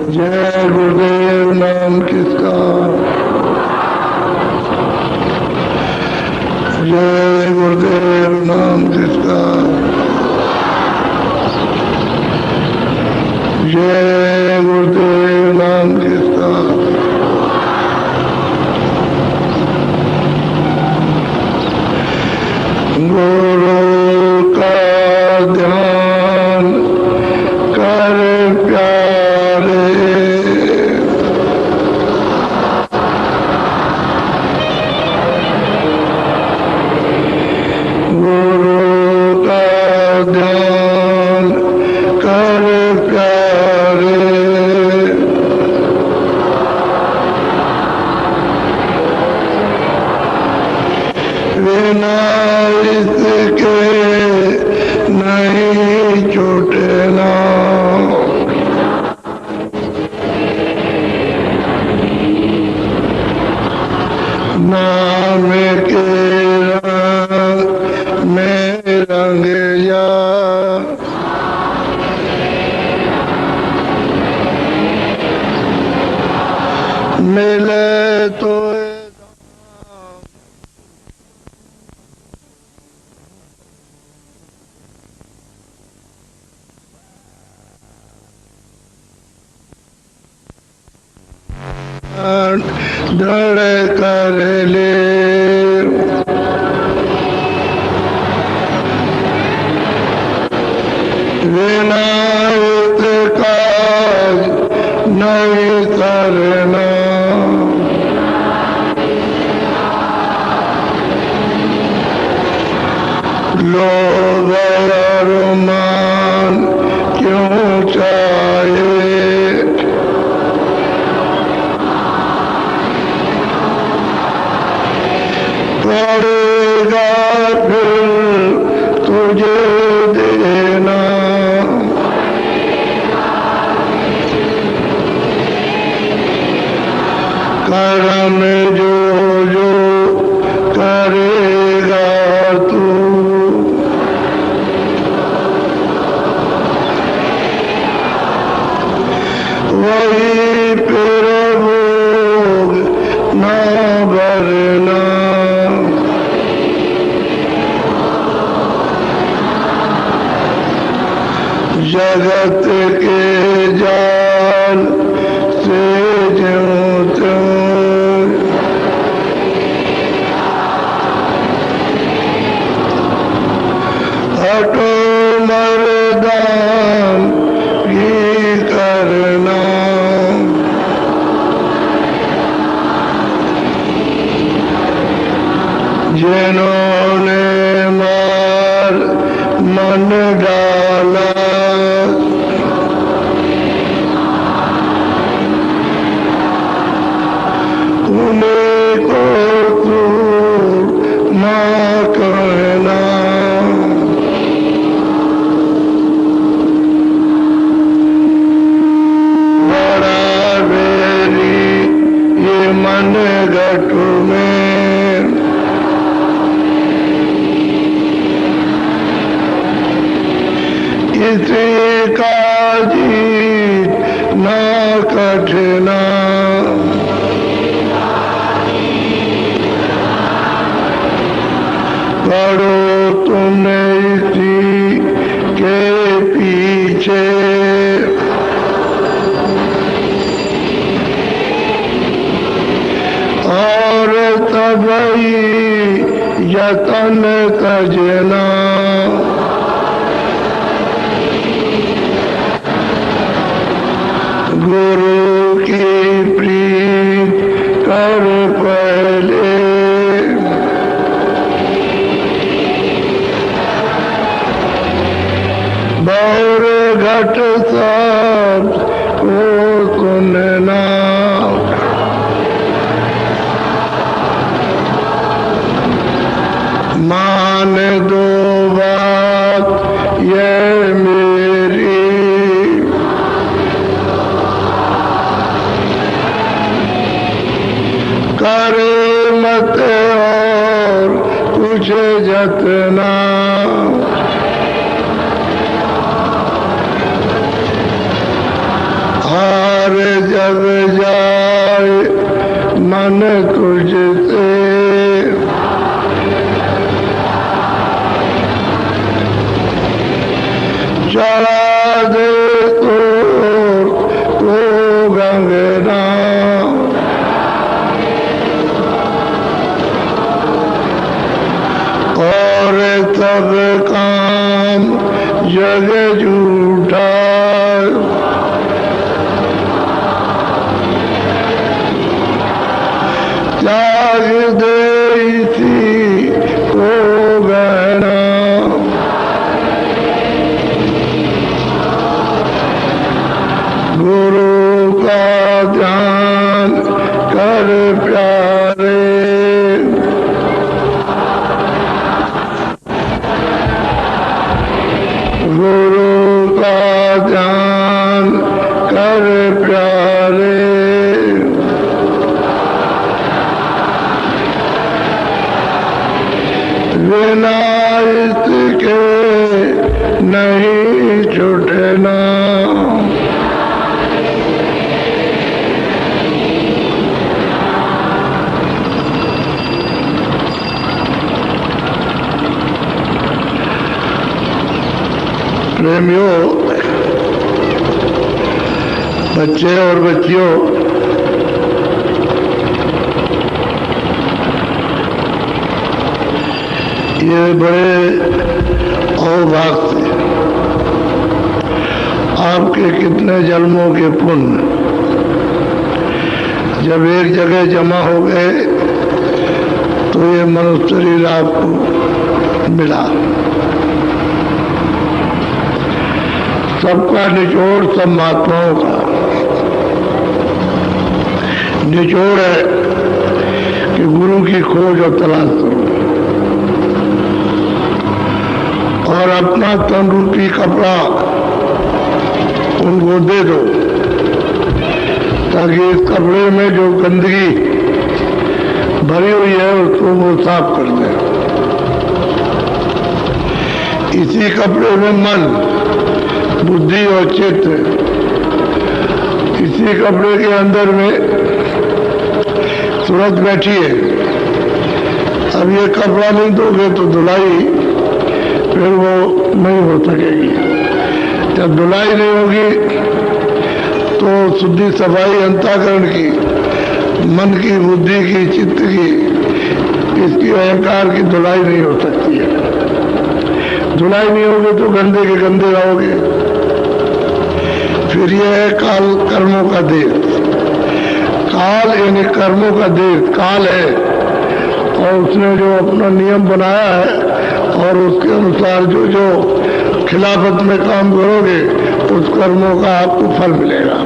जय गुरुदेव नाम किसका, जय गुरुदेव नाम किसका, जय गुरुदेव नाम किसका। गुरु का ध्यान कर प्यारे, गुरु का ध्यान कर प्यारे, बिना इसके नहीं छूटना। नाम के रंग में रंग जा, मिले तो दृढ़ कर ले, बिना इसका नहीं करना। लोभ और मान क्यों चाहे, पड़ेगा फिर तुझे देना। कर्म जो जो करेगा तू, वही फिर भोग न भरना। जगत के जाल से ज्यों त्यों हटो मर्दान ही करना। जिन्होंने मार मन डाला, उन्हीं को तू माँ कहना। बड़ा बेरी ये मन घट में, किसी का जीत ना कठिना। पढ़ो तुम इसी के पीछे, और तभी यतन तजना। गुरु की प्रीत कर पहले, बौर घट सब को सुनना। मान दो बात ये मेरी, करे मत और कुछ जतना। हार लग जाए मन तुझसे, चढ़ा दे तो गंगना, और तब काम जग झूठा, त्याग दे इसी को गहना, गुरु का ध्यान कर प्यारे, गुरु का ध्यान कर प्यारे, बिना इसके नहीं छूटना, प्रेमियों, बच्चे और बच्चियों, ये बड़े अहोभाग थे। आपके कितने जन्मों के पुण्य जब एक जगह जमा हो गए तो ये मनुष्य शरीर आपको मिला। सबका निचोड़ सब महात्माओं का निचोड़ है कि गुरु की खोज और तलाश करो और अपना तन रूपी कपड़ा उनको दे दो ताकि इस कपड़े में जो गंदगी भरी हुई है उसको वो साफ कर दे। इसी कपड़े में मन, बुद्धि और चित्त, इसी कपड़े के अंदर में सूरत बैठी है। अब ये कपड़ा नहीं दोगे तो धुलाई फिर वो नहीं हो सकेगी। जब धुलाई नहीं होगी तो शुद्धि सफाई अंतःकरण की, मन की, बुद्धि की, चित्त की, इसकी अहंकार की धुलाई नहीं हो सकती है। धुलाई नहीं होगी तो गंदे के गंदे रहोगे। फिर यह है काल कर्मों का देश। काल यानी कर्मों का देश काल है और उसने जो अपना नियम बनाया है और उसके अनुसार जो जो खिलाफत में काम करोगे उस कर्मों का आपको फल मिलेगा।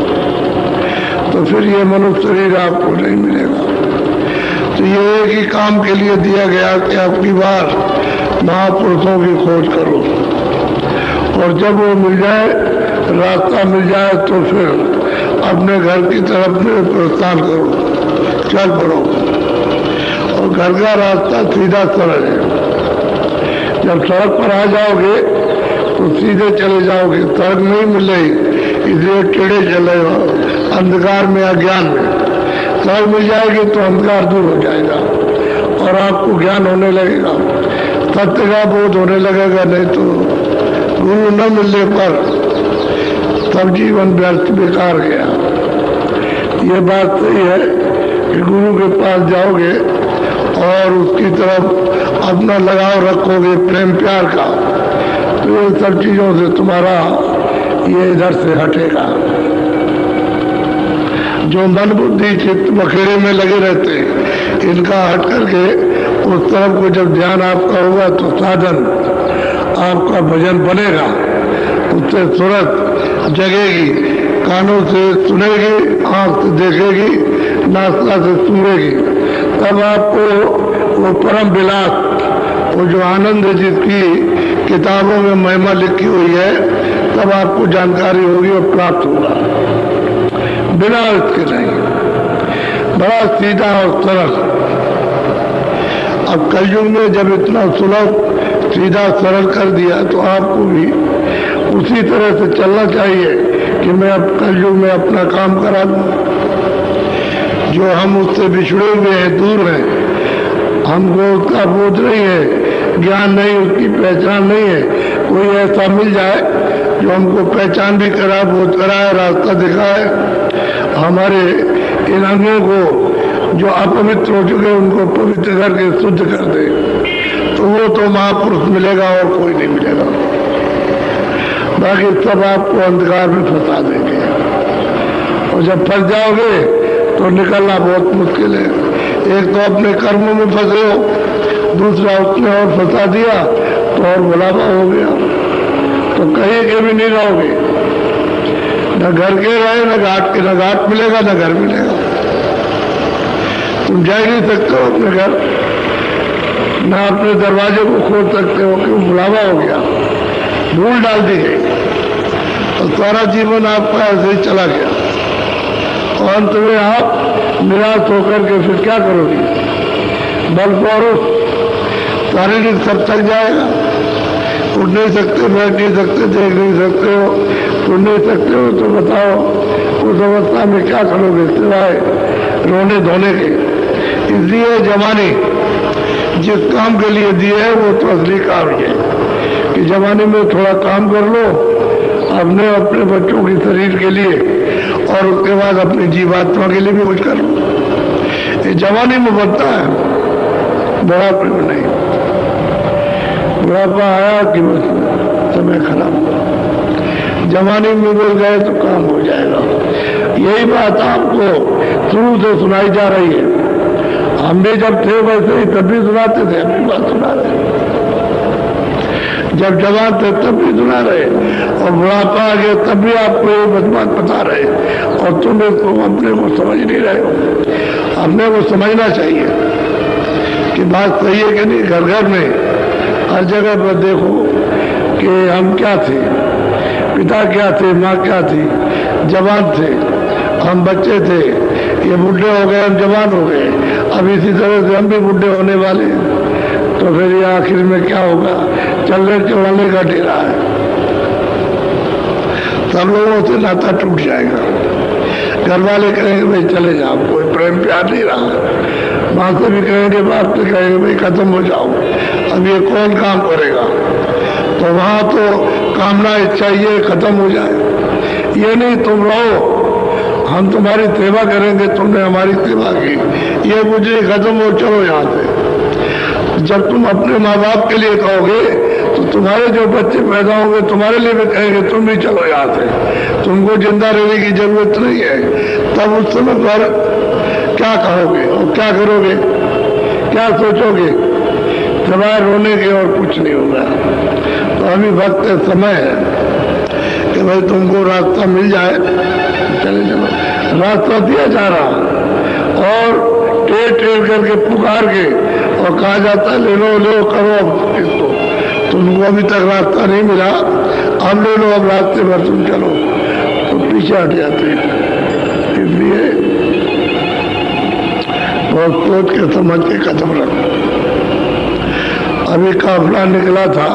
तो फिर ये मनुष्य शरीर आपको नहीं मिलेगा। तो ये एक ही काम के लिए दिया गया कि आपकी बार महापुरुषों की खोज करो और जब वो मिल जाए, रास्ता मिल जाए तो फिर अपने घर की तरफ में प्रस्थान करो, चल पड़ो। और घर का रास्ता सीधा सरल है। जब सड़क पर आ जाओगे तो सीधे चले जाओगे। सड़क नहीं मिल रही इसलिए टेढ़े चले जाओ, अंधकार में, अज्ञान में। सड़क मिल जाएगी तो अंधकार दूर हो जाएगा और आपको ज्ञान होने लगेगा, सत्य का बोध होने लगेगा। नहीं तो गुरु न मिलने पर सब जीवन व्यर्थ बेकार गया। ये बात सही है कि गुरु के पास जाओगे और उसकी तरफ अपना लगाव रखोगे प्रेम प्यार का, तो ये सब चीजों से तुम्हारा ये इधर से हटेगा। जो मन बुद्धि चित्त बखेड़े में लगे रहते हैं, इनका हट करके उस तरफ को जब ध्यान आपका होगा तो साधन आपका भजन बनेगा। उससे सूरत जगेगी, कानों से सुनेगी, आंख से देखेगी, नासिका से सूंघेगी। तब आपको वो परम विलास, वो जो आनंद है जिसकी किताबों में महिमा लिखी हुई है, तब आपको जानकारी होगी और प्राप्त होगा। बिना इसके नहीं, बड़ा सीधा और सरल। अब कलयुग में जब इतना सुलभ सीधा सरल कर दिया तो आपको भी उसी तरह से चलना चाहिए कि मैं अब कलयुग में अपना काम करा दूं। जो हम उससे बिछड़े हुए हैं, दूर हैं, हमको उसका बोध नहीं है, ज्ञान नहीं, उसकी पहचान नहीं है। कोई ऐसा मिल जाए जो हमको पहचान भी कराए, बोध कराए, रास्ता दिखाए, हमारे इन अंगों को जो अपवित्र हो चुके उनको पवित्र करके शुद्ध कर दे, तो वो तो महापुरुष मिलेगा और कोई नहीं मिलेगा। बाकी सब आपको अंधकार में फंसा देंगे, और जब फंस जाओगे तो निकलना बहुत मुश्किल है। एक तो अपने कर्मों में फंसे हो, दूसरा उसने और फंसा दिया तो और बुलावा हो गया, तो कहीं के भी नहीं रहोगे, न घर के रहे, न घाट के, न घाट मिलेगा न घर मिलेगा। तुम जा ही नहीं सकते हो अपने घर, न अपने दरवाजे को खोल सकते हो, क्यों बुलावा हो गया, धूल डाल दी गई, और सारा जीवन आपका ऐसे ही चला गया, और अंत में आप निराश होकर के फिर क्या करोगे? बल पौरुष शारीरिक सब थक जाएगा, उठ नहीं सकते, बैठ नहीं सकते, देख नहीं सकते हो, सुन नहीं सकते हो, तो बताओ उस अवस्था में क्या करोगे सिवाय रोने धोने के? इसलिए जवानी जिस काम के लिए दिए है वो तो असली काम है कि जवानी में थोड़ा काम कर लो अपने अपने बच्चों के शरीर के लिए, और उसके बाद अपनी जीवात्मा के लिए भी कुछ कर लो। ये जवानी में बनता है, बुढ़ापे में नहीं। बुढ़ापा आया कि बस समय खराब हुआ, जवानी में बोल गए तो काम हो जाएगा। यही बात आपको शुरू से सुनाई जा रही है। हम भी जब थे वैसे ही तब भी सुनाते थे, अपनी बात सुना रहे, जब जवान थे तब भी सुना रहे, और बुढ़ापा आ गया तब भी आपको ये बात बता रहे, और तुम इसको अपने को समझ नहीं रहे हो। अपने को समझना चाहिए कि बात सही है कि नहीं। घर घर में हर जगह पर देखो कि हम क्या थे, पिता क्या थे, माँ क्या थी, जवान थे, हम बच्चे थे, ये बुढ़े हो गए, हम जवान हो गए, अब इसी तरह से हम भी बुढ़े होने वाले हैं। तो फिर ये आखिर में क्या होगा? चलने चलाने का डेरा है, सब लोगों से नाता टूट जाएगा। घर वाले कहेंगे भाई चले जाओ, कोई प्रेम प्यार नहीं रहा। माँ से भी कहेंगे, बाप से कहेंगे भाई खत्म हो जाओ, अब ये कौन काम करेगा? तो वहाँ तो कामना इच्छा ये खत्म हो जाए। ये नहीं तुम रहो, हम तुम्हारी सेवा करेंगे, तुमने हमारी सेवा की, ये मुझे खत्म हो, चलो यहाँ से। जब तुम अपने माँ बाप के लिए कहोगे तो तुम्हारे जो बच्चे पैदा होंगे तुम्हारे लिए भी कहेंगे तुम भी चलो यहाँ से, तुमको जिंदा रहने की जरूरत नहीं है। तब उस समय पर क्या कहोगे और क्या करोगे, क्या सोचोगे? सिवाय रोने के और कुछ नहीं होगा। तो अभी वक्त समय है कि भाई तुमको रास्ता मिल जाए, चले चलो। रास्ता दिया जा रहा, और टेढ़ टेढ़ करके पुकार के और कहा जाता है ले लो करो अब इसको। तुमको अभी तक रास्ता नहीं मिला, अब ले लो, अब रास्ते पर तुम चलो, तो पीछे हट जाते हैं। इसलिए बहुत सोच के समझ के कदम रखो। अभी काफिला निकला था,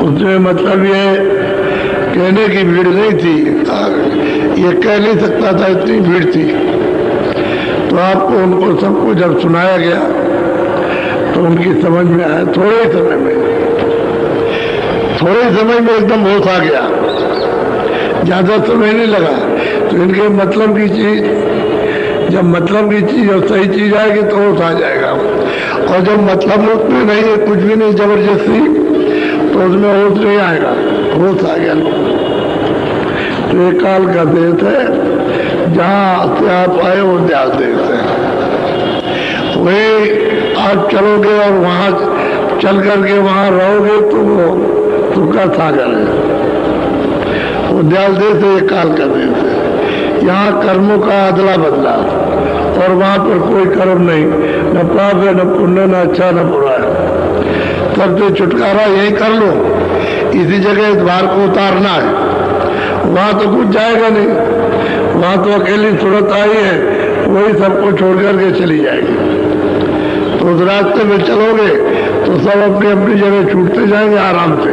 उसमें मतलब ये कहने की भीड़ नहीं थी, ये कह नहीं सकता था, इतनी भीड़ थी। तो आपको उनको सबको जब सुनाया गया तो उनकी समझ में आया, थोड़े समय में एकदम होश आ गया, ज्यादा समय नहीं लगा। तो इनके मतलब की चीज, जब मतलब की चीज और सही चीज आएगी तो होश आ जाएगा, और जब मतलब उसमें नहीं है, कुछ भी नहीं, जबरदस्ती, तो उसमें होश नहीं आएगा। होश आ गया लोग। तो ये काल का देश है, जहाँ से आप आए वो ध्यान देश है। वही आप चलोगे और वहाँ चल करके वहाँ रहोगे तो वो तुमका सागर है। वो ध्यान देश है, ये काल का देश है। यहाँ कर्मों का अदला बदला, और वहाँ पर कोई कर्म नहीं, न पाप है, न पुण्य, न अच्छा न बुरा है। सबसे छुटकारा यही कर लो, इसी जगह इस भार को उतारना है। वहाँ तो कुछ जाएगा नहीं, वहाँ तो अकेली सूरत आई है, वही सबको छोड़ करके चली जाएगी। तो उस रास्ते में चलोगे तो सब अपनी अपनी जगह छूटते जाएंगे आराम से,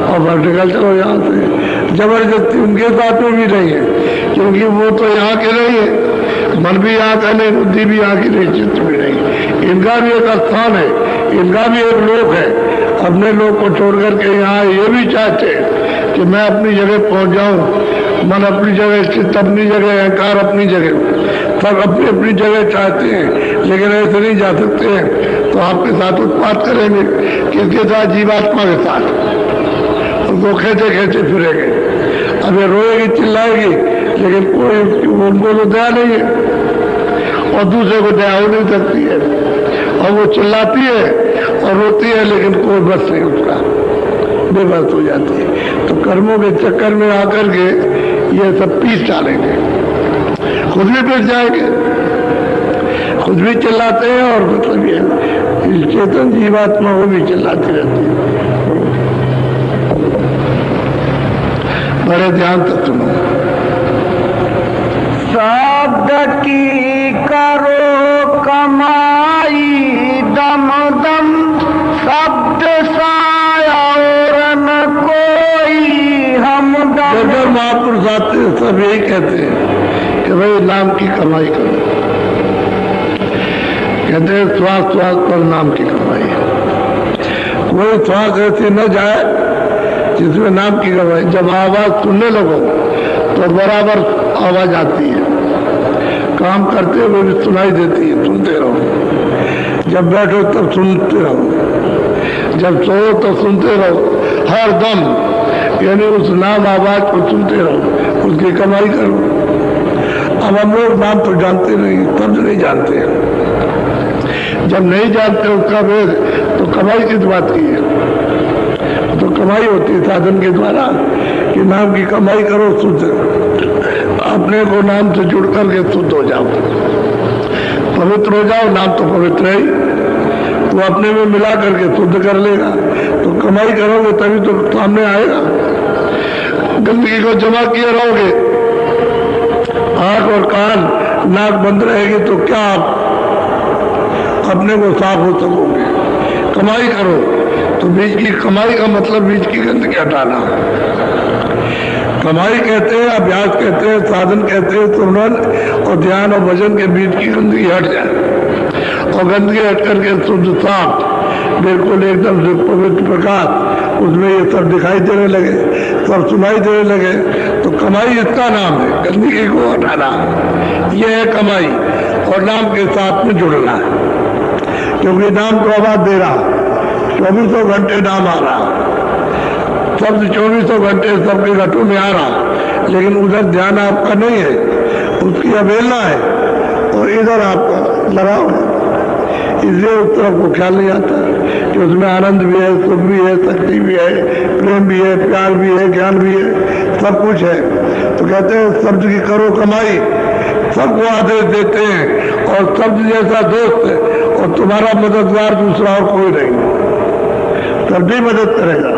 और वर्टिकल चलो यहाँ से। जबरदस्ती उनके साथ में भी नहीं है, क्योंकि वो तो यहाँ के नहीं है, मन भी यहाँ का नहीं, बुद्धि भी यहाँ की नहीं, चित्त भी नहीं। इनका भी एक स्थान है, इनका भी एक लोक है। अपने लोग को छोड़ करके यहाँ ये भी चाहते हैं कि मैं अपनी जगह पहुँच जाऊँ, मन अपनी जगह, चित्त अपनी जगह, अहंकार अपनी जगह, सब अपनी अपनी जगह चाहते हैं, लेकिन ऐसे नहीं जा सकते हैं। तो आपके साथ उत्पात करेंगे, किसके साथ? जीवात्मा के साथ। उनको खेचे खेचे फिरेंगे। अब ये रोएगी चिल्लाएगी, लेकिन कोई उनको तो दया नहीं है, और दूसरे को दया हो नहीं सकती है, और वो चिल्लाती है और रोती है, लेकिन कोई बस नहीं उसका, बेबस हो जाती है। तो कर्मों के चक्कर में आकर के ये सब पीस डालेंगे, खुद भी पिस जाएंगे, खुद भी चिल्लाते हैं, और मतलब ये चेतन जीवात्मा वो भी चिल्लाती रहती है। बड़े ध्यान से सुनो। शब्द की करो कमाई, दम दम शब्द साया और न कोई हमदम। जब महापुरुष आते हैं सब यही कहते हैं कि भाई नाम की कमाई करो। कहते हैं श्वास श्वास पर नाम की कमाई। कोई श्वास ऐसी न जाए जिसमें नाम की कमाई। जब आवाज सुनने लगो तो बराबर आवाज आती है, काम करते हुए भी सुनाई देती है, सुनते रहो। जब बैठो तब सुनते रहो, जब सोओ तो सुनते रहो, हर दम, यानी उस नाम आवाज को सुनते रहो, उसकी कमाई करो। अब हम लोग नाम तो जानते नहीं, शब्द नहीं जानते हैं। जब नहीं जानते उसका वेद, तो कमाई किस बात की है? तो कमाई होती है साधन के द्वारा, कि नाम की कमाई करो, शुद्ध अपने को नाम से जुड़ करके शुद्ध हो जाओ, पवित्र हो जाओ। नाम तो पवित्र है ही, तो अपने में मिला करके शुद्ध कर लेगा। तो कमाई करोगे तभी तो सामने आएगा। गंदगी को जमा किए रहोगे, आंख और कान नाक बंद रहेगी, तो क्या आप अपने को साफ हो सकोगे? कमाई करो। तो बीच की कमाई का मतलब बीच की गंदगी हटाना। कमाई कहते हैं, अभ्यास कहते हैं, साधन कहते हैं, सुमरन और ध्यान और भजन के बीच की गंदगी हट जाए, और गंदगी हट करके शुद्ध साफ बिल्कुल एकदम से पवित्र प्रकाश, उसमें ये सब दिखाई देने लगे, सब सुनाई देने लगे। तो कमाई इसका नाम है, गंदगी को हटाना, ये है कमाई। और नाम के साथ में जुड़ना, क्योंकि नाम तो आवाज दे रहा, 2400 घंटे नाम आ रहा, शब्द 2400 घंटे सबके घटों में आ रहा, लेकिन उधर ध्यान आपका नहीं है, उसकी अवहेलना है, और इधर आपका लगाव है। इसलिए उस तरफ को ख्याल नहीं आता कि उसमें आनंद भी है, सुख भी है, शक्ति भी है, प्रेम भी है, प्यार भी है, ज्ञान भी है, सब कुछ है। तो कहते हैं शब्द की करो कमाई, सबको आदेश देते हैं, और शब्द जैसा दोस्त है, और तुम्हारा मददगार दूसरा और कोई नहीं, तब भी मदद करेगा,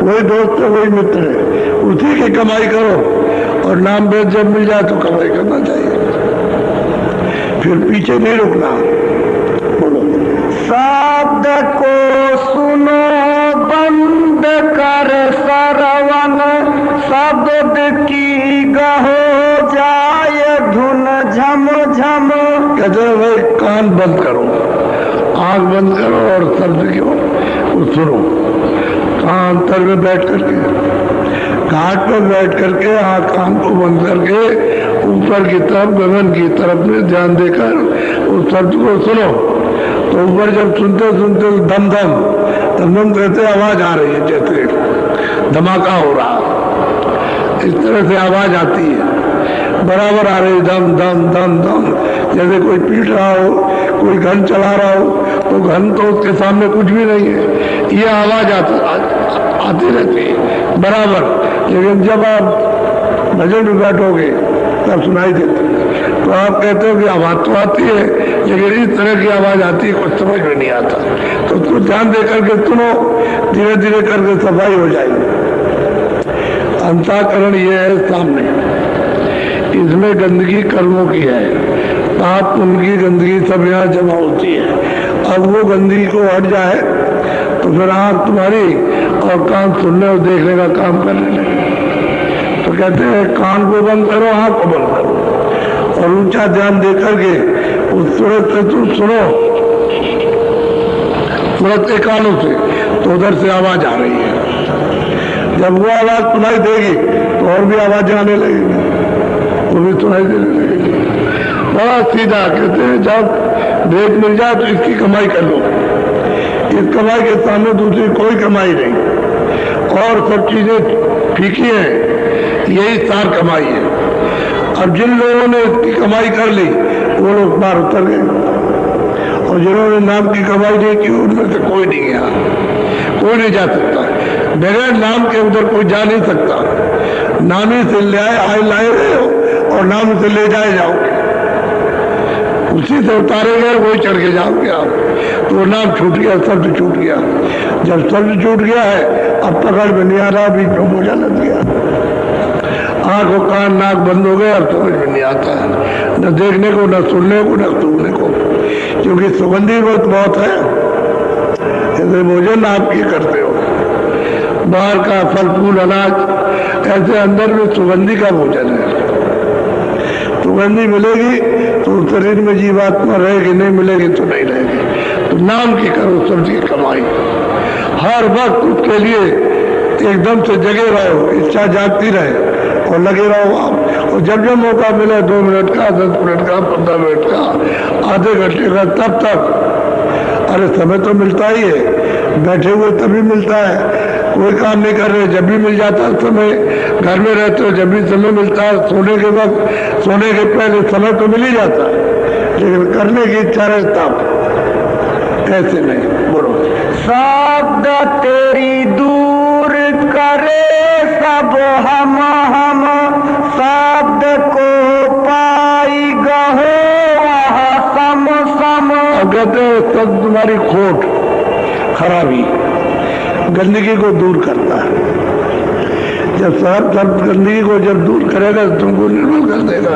वही दोस्त है, वही मित्र है, उसी की कमाई करो। और नाम वेद जब मिल जाए तो कमाई करना चाहिए, फिर पीछे नहीं रुकना। बोलो। शब्द को सुनो बंद कर सरवन, शब्द की गहो जाए धुन झम झम। कहते हैं भाई कान बंद करो, आंख बंद करो, और शब्द क्यों सुनो। कहाँ अंतर में बैठ करके, घाट पर बैठ करके आंख कान को बंद करके ऊपर की तरफ, गगन की तरफ में ध्यान देकर उस शब्द को सुनो। तो ऊपर जब सुनते सुनते दम दम दम दम कहते आवाज आ रही है, जैसे धमाका हो रहा, इस तरह से आवाज आती है, बराबर आ रही, दम दम दम दम, जैसे कोई पीट रहा हो, कोई घन चला रहा हो, तो घन तो उसके सामने कुछ भी नहीं है, ये आवाज आती रहती है बराबर। लेकिन जब आप भजन में बैठोगे तब सुनाई देती है। तो आप कहते हो कि आवाज तो आती है, लेकिन इस तरह की आवाज आती है, कुछ समझ में नहीं आता। तो उसको ध्यान दे करके सुनो, धीरे धीरे करके सफाई हो जाएगी। अंतःकरण ये है सामने, इसमें गंदगी कर्मों की है, पाप उनकी गंदगी सब यहाँ जमा होती है। अब वो गंदगी को हट जाए तो फिर आँख तुम्हारी और कान सुनने और देखने का काम करने लगे। कहते हैं कान को बंद करो, आंख को बंद करो और ऊंचा ध्यान दे करके उस सूरत से तुम सुनो, सूरत के कानों से, तो उधर से आवाज आ रही है। जब वो आवाज सुनाई देगी तो और भी आवाजें आने लगेगी, वो भी सुनाई देने लगेगी। बड़ा सीधा। कहते हैं जब ब्रेक मिल जाए तो इसकी कमाई कर लो, इस कमाई के सामने दूसरी कोई कमाई नहीं, और सब चीजें फीकी हैं, यही सार कमाई है। अब जिन लोगों ने इसकी कमाई कर ली वो लोग बाहर उतर गए, और जिन्होंने नाम की कमाई नहीं की उनमें से कोई नहीं गया, कोई नहीं जा सकता। बगैर नाम के उधर कोई जा नहीं सकता। नाम ही से ले आए लाए रहे हो और नाम से ले जाए जाओगे, उसी से उतारे गए वही चढ़ के जाओगे आप। तो वो नाम छूट गया, शब्द छूट गया। जब शब्द छूट गया है अब पकड़ में नहीं आ रहा, बीच में बोझा लग गया, आंख और कान नाक बंद हो गए, अब समझ में नहीं आता है, न देखने को, न सुनने को, न सूंघने को, क्योंकि सुगंधी बहुत है। ऐसे भोजन आप ये करते हो, बाहर का फल फूल अनाज, ऐसे अंदर में सुगंधी का भोजन है। सुगंधी मिलेगी तो शरीर में जीवात्मा रहेगी, नहीं मिलेगी तो नहीं रहेगी। तो नाम की करो सब्जी की कमाई, हर वक्त उसके लिए एकदम से जगे रहो, इच्छा जागती रहे और लगे रहो आप। और जब जब मौका मिले 2 मिनट का, 10 मिनट का, 15 मिनट का, आधे घंटे का, तब तक, अरे समय तो मिलता ही है, बैठे हुए तभी मिलता है, कोई काम नहीं कर रहे जब भी मिल जाता है समय, घर में रहते हो जब भी समय मिलता है, सोने के वक्त, सोने के पहले समय तो मिल ही जाता है, लेकिन करने की इच्छा रहे तब, ऐसे नहीं। बोलो शब्द तेरी दूर करे सब हम शब्द को पाई गहो वह सम सम। अब कहते हैं सब तुम्हारी खोट, खराबी, गंदगी को दूर करता है। जब सब गंदगी को जब दूर करेगा तो तुमको निर्मल कर देगा,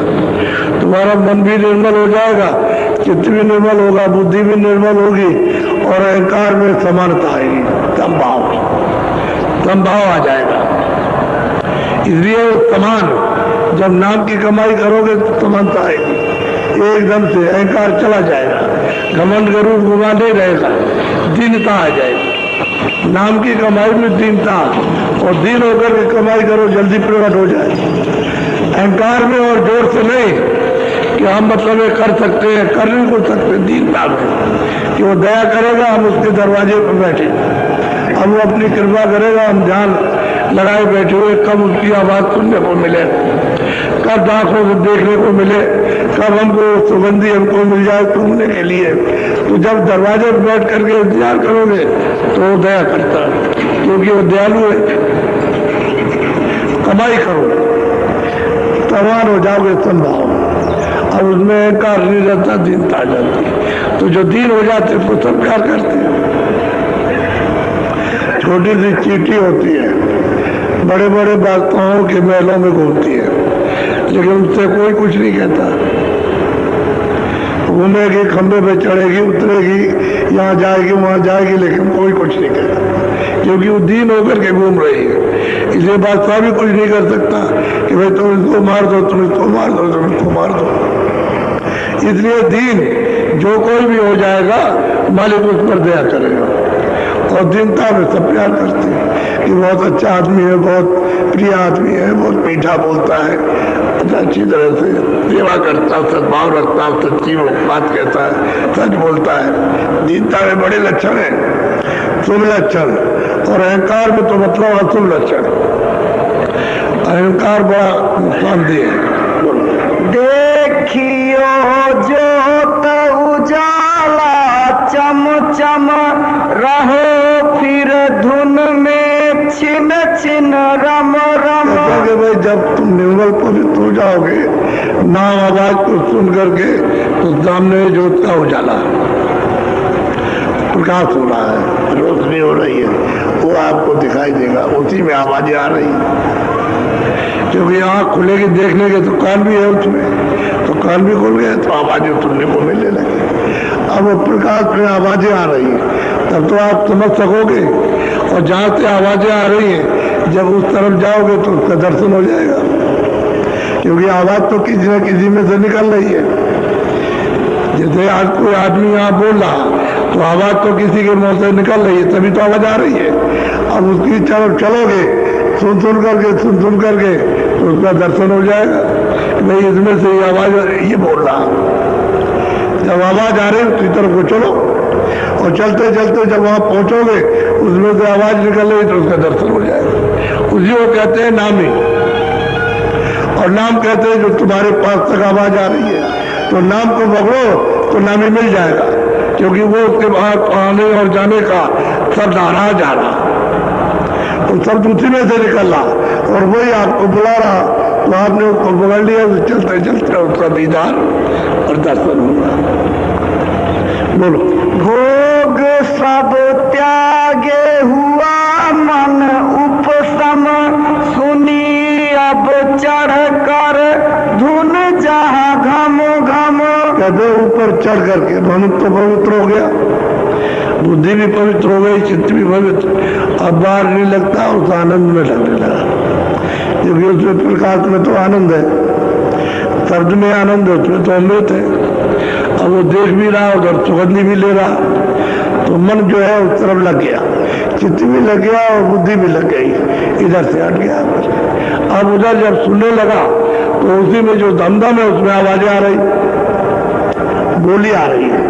तुम्हारा मन भी निर्मल हो जाएगा, चित्त भी निर्मल होगा, बुद्धि भी निर्मल होगी, और अहंकार में समानता आएगी, संभाव आ जाएगा। इसलिए समान, जब नाम की कमाई करोगे तो समानता आएगी, एकदम से अहंकार चला जाएगा, घमंड गरूर गुमा नहीं रहेगा, दीनता आ जाएगी। नाम की कमाई में दीनता, और दीन होकर के कमाई करो, जल्दी प्रकट हो जाए। अहंकार में और जोर से नहीं कि हम मतलब ये कर सकते हैं, कर नहीं को सकते, दीनता में कि वो दया करेगा, हम उसके दरवाजे पर बैठे, अब वो अपनी कृपा करेगा, हम ध्यान लगाए बैठे हुए, कब उसकी आवाज सुनने को मिले, कब आंखों से देखने को मिले, कब हमको सुगंधी हमको मिल जाए सूंघने के लिए। तो जब दरवाजे पर बैठ करके इंतजार करोगे तो वो दया करता है, क्योंकि वो दयालु है। कमाई करो, समान हो जाओगे संभाव, अब उसमें अहंकार नहीं रहता, दीनता आ जाती है। तो जो दीन हो जाते हैं वो सब प्यार करते हैं। छोटी सी चींटी होती है, बड़े बड़े बादशाहों के महलों में घूमती है, लेकिन उससे कोई कुछ नहीं कहता। घूमेगी, खंबे पे चढ़ेगी, उतरेगी, यहाँ जाएगी, वहाँ जाएगी, लेकिन कोई कुछ नहीं कहता, क्योंकि वो दीन होकर के घूम रही है। इसलिए बादशाह भी कुछ नहीं कर सकता कि भाई तुम इसको मार दो, तुम इसको मार दो, तुम इसको मार दो। इसलिए दीन जो कोई भी हो जाएगा, मालिक उस पर दया करेगा, और दीनता में सब प्यार करते हैं कि बहुत अच्छा आदमी है, बहुत प्रिय आदमी है, बहुत मीठा बोलता है, अच्छी तरह से सेवा करता, सद्भाव रखता, सच्ची बात कहता है, सच बोलता है। दीनता में बड़े लक्षण है, शुभ लक्षण, और अहंकार में तो मतलब अशुभ लक्षण। अहंकार बड़ा नुकसानदेह है। देखियो जोत उजाला चम चम रहो, फिर धुन में छिन छिन रम रम। भाई जब तुम निर्मल पवित्र हो जाओगे, नाम आवाज को सुन करके, तो सामने जोत का उजाला, प्रकाश हो रहा है, रोशनी हो रही है, वो आपको दिखाई देगा, उसी में आवाजें आ रही है। क्योंकि आँख खुलेगी देखने के, तो कान भी है उसमें, तो कान भी खुल गए तो आवाजें सुनने को मिलने लगी। अब वो प्रकाश में आवाजें आ रही है, तब तो आप समझ सकोगे। और जहाँ से आवाजें आ रही हैं जब उस तरफ जाओगे तो उसका दर्शन हो जाएगा, क्योंकि आवाज तो किसी न किसी में से निकल रही है। जैसे आज कोई आदमी यहाँ बोल रहा तो आवाज तो किसी के मुंह से निकल रही है, तभी तो आवाज आ रही है। अब उसकी तरफ चलोगे सुन सुन करके तो उसका दर्शन हो जाएगा। नहीं, इसमें से ये आवाज ये बोल रहा, जब आवाज आ रही है उसी तरफ को चलो, और चलते चलते जब वहां पहुंचोगे उसमें से आवाज निकल रही तो उसका दर्शन हो जाएगा। उसी को कहते हैं नामी, और नाम कहते हैं जो तुम्हारे पास तक आवाज आ रही है। तो नाम को पकड़ो तो नामी मिल जाएगा, क्योंकि वो उसके बाद आने और जाने का शब्द आ रहा जा रहा, वो शब्द उसी में से निकल रहा, और वही आपको बुला रहा, तो आपने उसको पकड़ लिया, तो चलते चलते उसका दीदार और दर्शन होगा। बोलो। भोग सब त्यागे हुआ मन उपशम, सुनी अब चढ़ कर धुन जहाँ घम घम। कहते ऊपर चढ़ करके मनुष्य तो पवित्र हो गया, बुद्धि भी पवित्र हो गई, चित्त भी पवित्र, अब बाहर नहीं लगता, उस आनंद में लगने लगा, क्योंकि उसमें प्रकाश में तो आनंद है, शब्द में आनंद है, उसमें तो अमृत है। अब वो देख भी रहा, उधर सुगंधी भी ले रहा, तो मन जो है उस तरफ लग गया, चित्त भी लग गया और बुद्धि भी लग गई, इधर से हट गया। अब उधर जब सुनने लगा तो उसी में जो दमदम है उसमें आवाजें आ रही, बोली आ रही है,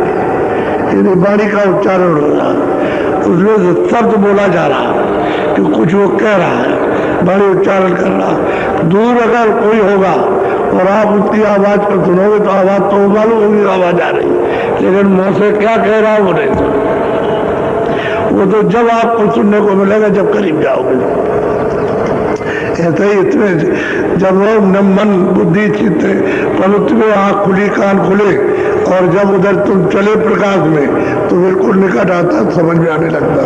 यदि वाणी का उच्चारण हो रहा, उसमें से शब्द बोला जा रहा कि कुछ वो कह रहा है, वाणी उच्चारण कर रहा। दूर अगर कोई होगा और आप उसकी आवाज पर सुनोगे तो आवाज तो मालूम होगी आवाज आ रही, लेकिन मुंह से क्या कह रहा है वो नहीं सुन। वो तो जब आपको सुनने को मिलेगा जब करीब जाओगे। ऐसे ही इतने जब मन बुद्धि चित्त पवित्र में आँख खुली कान खुले, और जब उधर तुम चले प्रकाश में तो बिल्कुल निकट आता, समझ में आने लगता,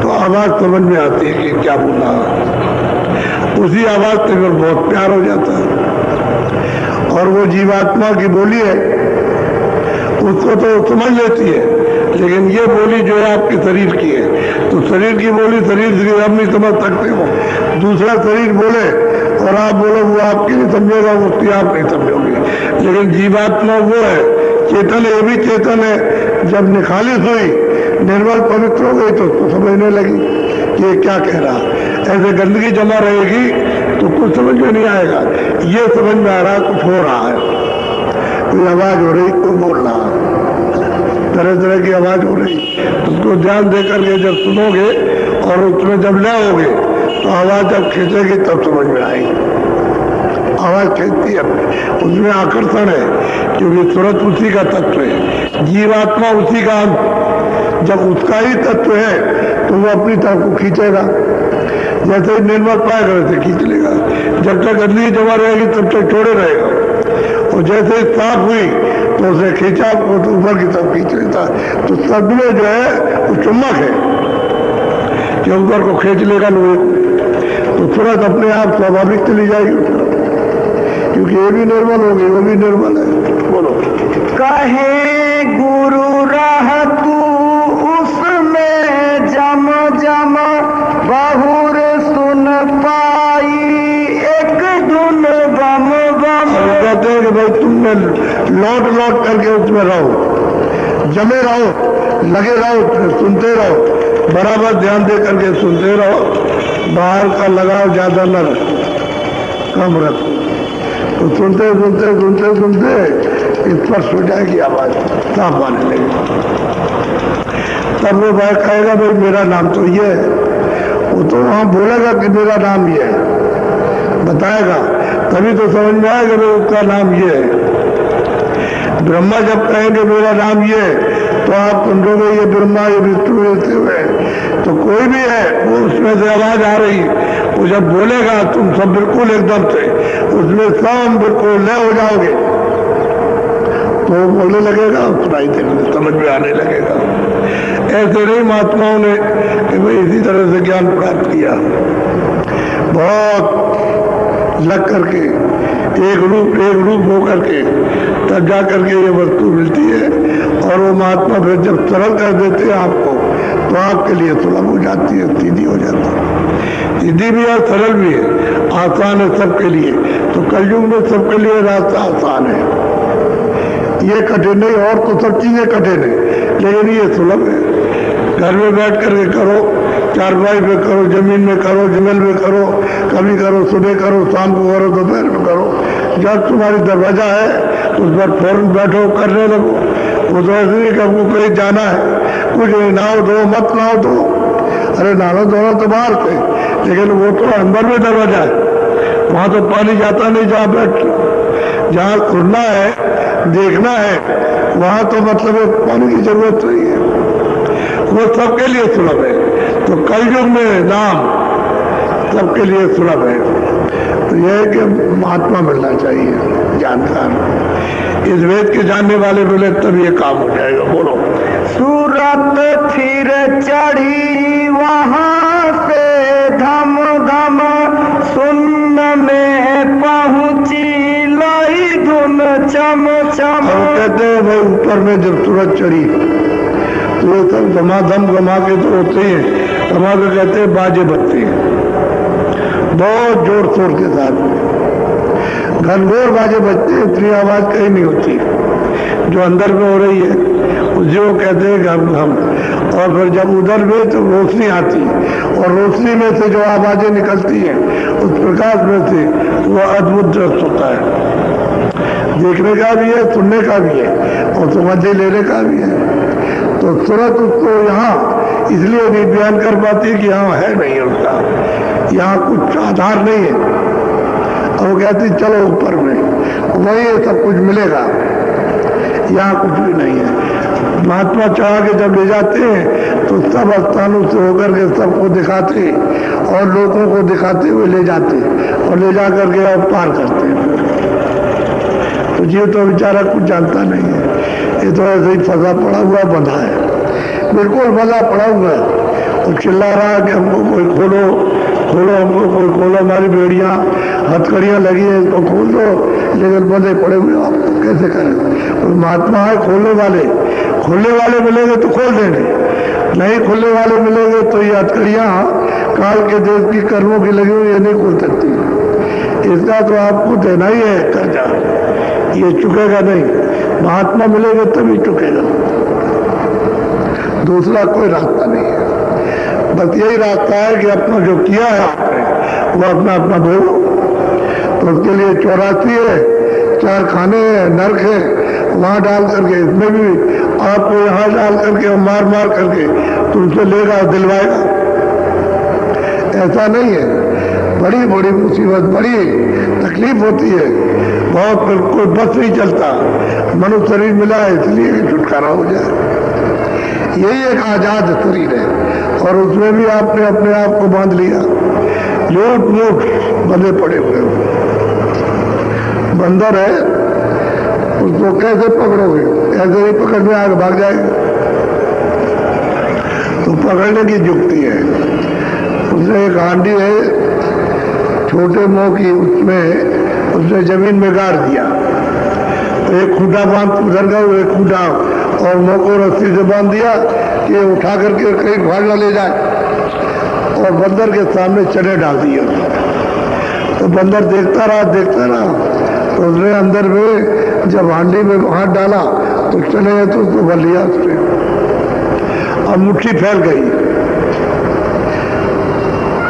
तो आवाज समझ में आती है कि क्या बोला, उसी आवाज से फिर बहुत प्यार हो जाता है। और वो जीवात्मा की बोली है, उसको तो समझ लेती है, लेकिन ये बोली जो है आपके शरीर की है, तो शरीर की बोली शरीर से आप नहीं समझ सकते हो। दूसरा शरीर बोले और आप बोलो, वो आपकी नहीं समझेगा, उसकी आप नहीं समझोगे। लेकिन जीवात्मा वो है, चेतन है, ये भी चेतन है। जब निखालिस हुई, निर्मल पवित्र हो गई, तो उसको समझने लगी कि ये क्या कह रहा। ऐसे गंदगी जमा रहेगी तो कुछ समझ में नहीं आएगा। ये समझ में आ रहा कुछ हो रहा है, कोई आवाज हो रही, कोई बोल रहा है, तरह तरह की आवाज हो रही। उसको ध्यान दे करके जब सुनोगे और उसमें जब लाओगे तो आवाज जब खींचेगी तब समझ में आएगी। आवाज खींचती है, उसमें आकर्षण है, क्योंकि सूरत उसी का तत्व है, जीवात्मा उसी का अंग। जब उसका ही तत्व है तो वो अपनी तरफ को खींचेगा, जैसे ही निर्मल पाएगा वैसे खींच लेगा। जब तक गंदगी जमा रहेगी तब तक छोड़े रहेगा, और जैसे ही साफ हुई तो उसे खींचा तो ऊपर की तरफ खींच लेता। तो सब में जो है वो चुम्बक है कि ऊपर को खींच लेगा लोहे को, तो तुरंत अपने आप स्वाभाविक चली जाएगी उस तरफ, क्योंकि ये भी निर्मल होगी, वो भी निर्मल है। बोलो। कहे गुरु रह तू उसमें जम जम, बहुर सुन पाई एक धुन बम बम। कहते हैं कि भाई तुमने लौट लौट करके उसमें रहो, जमे रहो, लगे रहो, सुनते रहो, बराबर ध्यान दे करके सुनते रहो, बाहर का लगाव ज्यादा न रखो, कम रखो। तो सुनते सुनते सुनते सुनते स्पर्श हो जाएगी, आवाज साफ आने लगेगी। तब वो भाई कहेगा भाई मेरा नाम तो ये है, वो तो वहां बोलेगा कि मेरा नाम ये है, बताएगा, तभी तो समझ में आएगा भाई उसका नाम ये है। ब्रह्मा जब कहेंगे मेरा नाम ये है तो आप समझोगे ये ब्रह्मा, ये विष्णु, ऐसे हुए। तो कोई भी है वो उसमें से आवाज आ रही, वो जब बोलेगा तुम सब बिल्कुल एकदम से उसमें सब बिल्कुल लय हो जाओगे, तो वो बोलने लगेगा, सुनाई देने समझ में आने लगेगा। ऐसे नहीं महात्माओं ने कि भाई इसी तरह से ज्ञान प्राप्त किया, बहुत लग करके एक रूप हो करके तब जा करके ये वस्तु मिलती है। और वो महात्मा फिर जब सरल कर देते हैं आपको तो आपके लिए सुलभ हो जाती है, सीधी हो जाती है। सीधी भी है, सरल भी है, आसान है सबके लिए। तो कलयुग में सबके लिए रास्ता आसान है, ये कठिन नहीं। और तो सब चीजें कठिन है, लेकिन ये सुलभ है। घर में बैठ करके करो, चारपाई पे करो, जमीन में करो, जंगल में करो, कभी करो, सुबह करो, शाम को करो, दोपहर में करो। जब तुम्हारी दरवाजा है उस पर फौरन बैठो, करने लगो। वो तो ऐसे नहीं कि हमको कहीं जाना है, कुछ नहीं, नहाओ धो मत, नहाओ धो, अरे नहाना धोना तो बाहर थे, लेकिन वो तो अंदर में दरवाजा है, वहां तो पानी जाता नहीं। जहाँ बैठ, जहाँ खुलना है, देखना है, वहां तो मतलब पानी की जरूरत नहीं है, वो सबके लिए सुलभ है। तो कलयुग में नाम सबके लिए सुलभ है। तो यह है कि महात्मा मिलना चाहिए, जानकार। इस वेद के जानने वाले मिले तब ये काम हो जाएगा। बोलो। सूरत फिर चढ़ी वहां से धम धम, सुन्न में पहुंची लाई धुन चम चम। और कहते हैं भाई ऊपर में जब सूरत चढ़ी तो ये सब धमाधम गमा के तो होते हैं, गमा के कहते हैं बाजे बजते हैं बहुत जोर शोर के साथ, घनघोर बाजे बजते हैं, इतनी आवाज कहीं नहीं होती जो अंदर में हो रही है, उसे वो कहते हैं घम घम। और फिर जब उधर में तो रोशनी आती और रोशनी में से जो आवाजें निकलती हैं, उस प्रकाश में से वो अद्भुत दृश्य होता है, देखने का भी है, सुनने का भी है और समझ लेने का भी है। तो सूरत उसको यहाँ इसलिए नहीं बयान कर पाती कि यहाँ है नहीं उसका, यहाँ कुछ आधार नहीं है। और वो कहती चलो ऊपर में, वही सब कुछ मिलेगा, यहाँ कुछ भी नहीं है। महात्मा चाह के जब ले जाते हैं तो सब स्थानों से होकर के सबको दिखाते और लोगों को दिखाते हुए ले जाते और ले जा करके और पार करते हैं। तो जीव तो बेचारा कुछ जानता नहीं है, ये तो ऐसे ही फंसा पड़ा हुआ बंधा है, बिल्कुल फंसा पड़ा हुआ है। और चिल्ला रहा है कि हमको कोई खोलो खोलो, हमको कोई खोलो, हमारी बेड़ियाँ हथकड़ियाँ लगी है, इसको खोल दो, लेकिन बंधे पड़े हुए, आपको कैसे करें? कोई महात्मा है खोलने वाले मिलेंगे तो खोल देंगे, नहीं खोलने वाले मिलेंगे तो ये हथकड़ियाँ काल के देश की कर्मों की लगी हुई, ये नहीं खोल सकती। इसका तो आपको देना ही है कर्जा, ये चुकेगा नहीं। महात्मा मिलेंगे तभी चुकेगा, दूसरा कोई रास्ता नहीं है। बस यही रास्ता है कि अपना जो किया है आपने वो अपना अपना भोगो। तो उसके लिए 84 है, 4 खाने हैं, नरक है, वहां डाल करके, इसमें भी आपको यहाँ डाल करके मार मार करके तुमसे लेगा, दिलवाएगा। ऐसा नहीं है, बड़ी बड़ी मुसीबत, बड़ी तकलीफ होती है, बहुत, कोई बस नहीं चलता। मनुष्य शरीर मिला है इसलिए छुटकारा हो जाए, यही एक आजाद शरीर है। और उसमें भी आपने अपने आप को बांध लिया, लूट मूठ बंधे पड़े हुए हो। बंदर है, उसको कैसे पकड़ोगे? ऐसे ही पकड़ में आगे भाग जाएगा। तो पकड़ने की युक्ति है। उसने एक हांडी है छोटे मुंह की, उसमें उसने जमीन में गाड़ दिया, तो एक खूंटा बांध उधर का, एक खूंटा और मुंह को रस्सी से बांध दिया कि उठा करके कहीं भाग न ले जाए, और बंदर के सामने चने डाल दिए। तो बंदर देखता रहा, तो उसने अंदर में जब हांडी में हाथ डाला तो चने तो उसको भर लिया उसने, अब मुट्ठी फैल गई।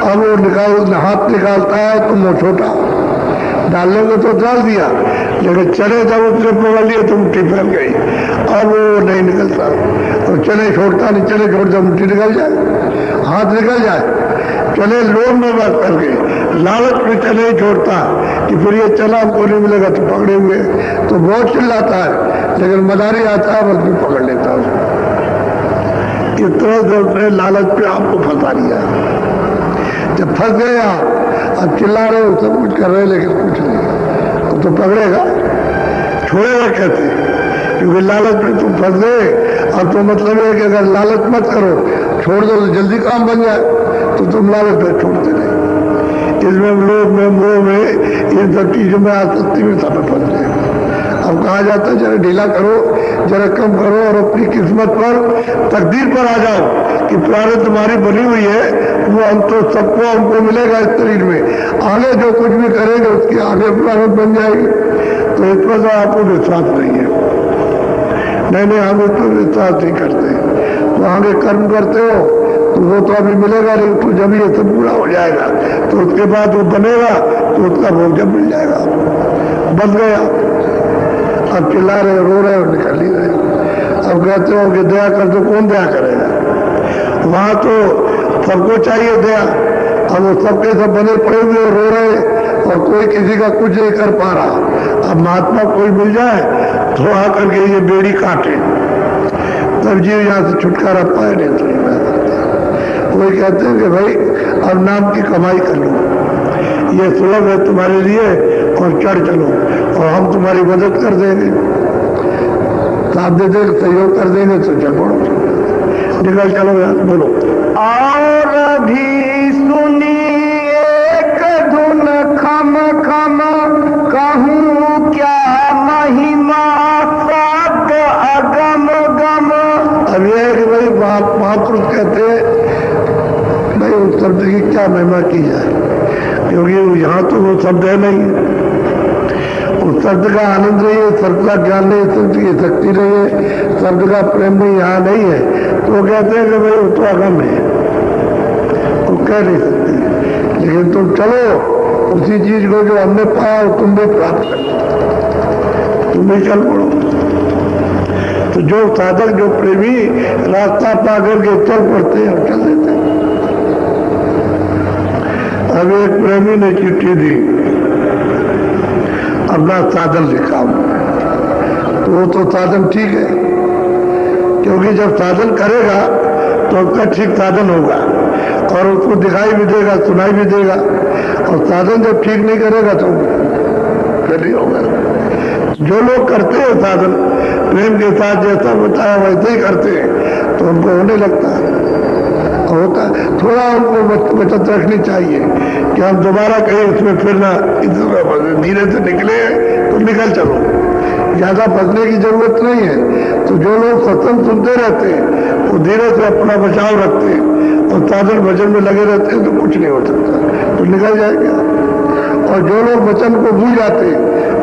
अब वो हाथ निकालता है तो मुंह छोटा, डालने को तो डाल दिया, लेकिन चने जब उसने पकड़ लिए तो मुट्ठी फैल गई, अब वो नहीं निकलता। तो चने छोड़ता नहीं, चने छोड़ता मुट्ठी निकल जाए, हाथ निकल जाए, चने लोभ में बस करके लालच में चने ही छोड़ता कि फिर ये चना हमको नहीं मिलेगा तो पकड़े हुए, तो बहुत चिल्लाता है, लेकिन मदारी आता है बल्कि पकड़ लेता है। इस तरह से उसने लालच पे आपको फंसा लिया। जब फंस गए आप, अब चिल्ला रहे हो, सब कुछ कर रहे लेकिन कुछ नहीं, तो पकड़ेगा, छोड़ेगा कैसे? क्योंकि लालच में तुम फंस गए। अब तो मतलब है कि अगर लालच मत करो, छोड़ दो तो जल्दी काम बन जाए, तो तुम लालच में छोड़ते नहीं। इसमें लोभ में, मोह में, इन सब चीजों में, आसक्ति में सब फंस गए। अब कहा जाता है जरा ढीला करो, जरा कम करो और अपनी किस्मत पर, तकदीर पर आ जाओ कि प्रारब्ध तुम्हारी बनी हुई है, वो हम तो सबको हमको मिलेगा इस शरीर में, आगे जो कुछ भी करेंगे उसकी आगे प्रारंभ बन जाएगी। तो इस पर तो आपको विश्वास नहीं है। नहीं हम इस पर विश्वास नहीं करते। तो आगे कर्म करते हो तो वो तो अभी मिलेगा नहीं, तो जब ये सब पूरा हो जाएगा तो उसके बाद वो बनेगा तो उसका भोग जब मिल जाएगा। बन गया, अब चिल्ला रहे रो रहे हो, निकल ही रहे। अब कहते हो कि दया कर, तो कौन दया करेगा? वहां तो सबको चाहिए दया, अब वो सबके सब बने पड़े हुए रो रहे और कोई किसी का कुछ नहीं कर पा रहा। अब महात्मा कोई मिल जाए तो आकर के ये बेड़ी काटे, तब जीव यहाँ से छुटकारा पाए, नहीं तो नहीं पाया। कोई कहते हैं कि भाई अब नाम की कमाई कर लो, ये सुलभ है तुम्हारे लिए और चढ़ चलो और हम तुम्हारी मदद कर देंगे, साथ दे देंगे, सहयोग कर देंगे, तो चलो निकल चलो यार। बोलो। और भी सुनी एक धुन खम खम, कहूँ क्या महिमा सात अगम गम। अब यह है कि भाई महापुरुष कहते हैं भाई उस शब्द की क्या महिमा की जाए, क्योंकि यहाँ तो वो शब्द है नहीं, उस शब्द का आनंद नहीं है, शब्द का ज्ञान नहीं है, शब्द की शक्ति नहीं है, शब्द का प्रेम नहीं यहाँ नहीं है। तो वो कहते हैं कि भाई वो तो अगम है, वो कह नहीं सकती। लेकिन तुम चलो उसी चीज को जो हमने पाया वो तुम भी प्राप्त कर, तुम भी चल पड़ो। तो जो साधक जो प्रेमी रास्ता पा करके चल पड़ते हैं और चल देते हैं। अब एक प्रेमी ने चिट्ठी दी, अपना साधन लिखा, तो वो तो साधन ठीक है, क्योंकि जब साधन करेगा तो उसका ठीक साधन होगा और उसको दिखाई भी देगा, सुनाई भी देगा। और साधन जब ठीक नहीं करेगा तो फिर नहीं होगा। जो लोग करते हैं साधन प्रेम के साथ, जैसा बताया वैसे ही करते हैं, तो उनको होने लगता है, होता है। थोड़ा हमको बचत रखनी चाहिए कि हम दोबारा कहीं इसमें फिर ना, धीरे से निकले तो निकल चलो, ज्यादा फंसने की जरूरत नहीं है। तो जो लोग सत्संग सुनते रहते हैं वो धीरे से अपना बचाव रखते हैं और साधन भजन में लगे रहते हैं, तो कुछ नहीं हो सकता, तो निकल जाएगा। और जो लोग वचन को भूल जाते हैं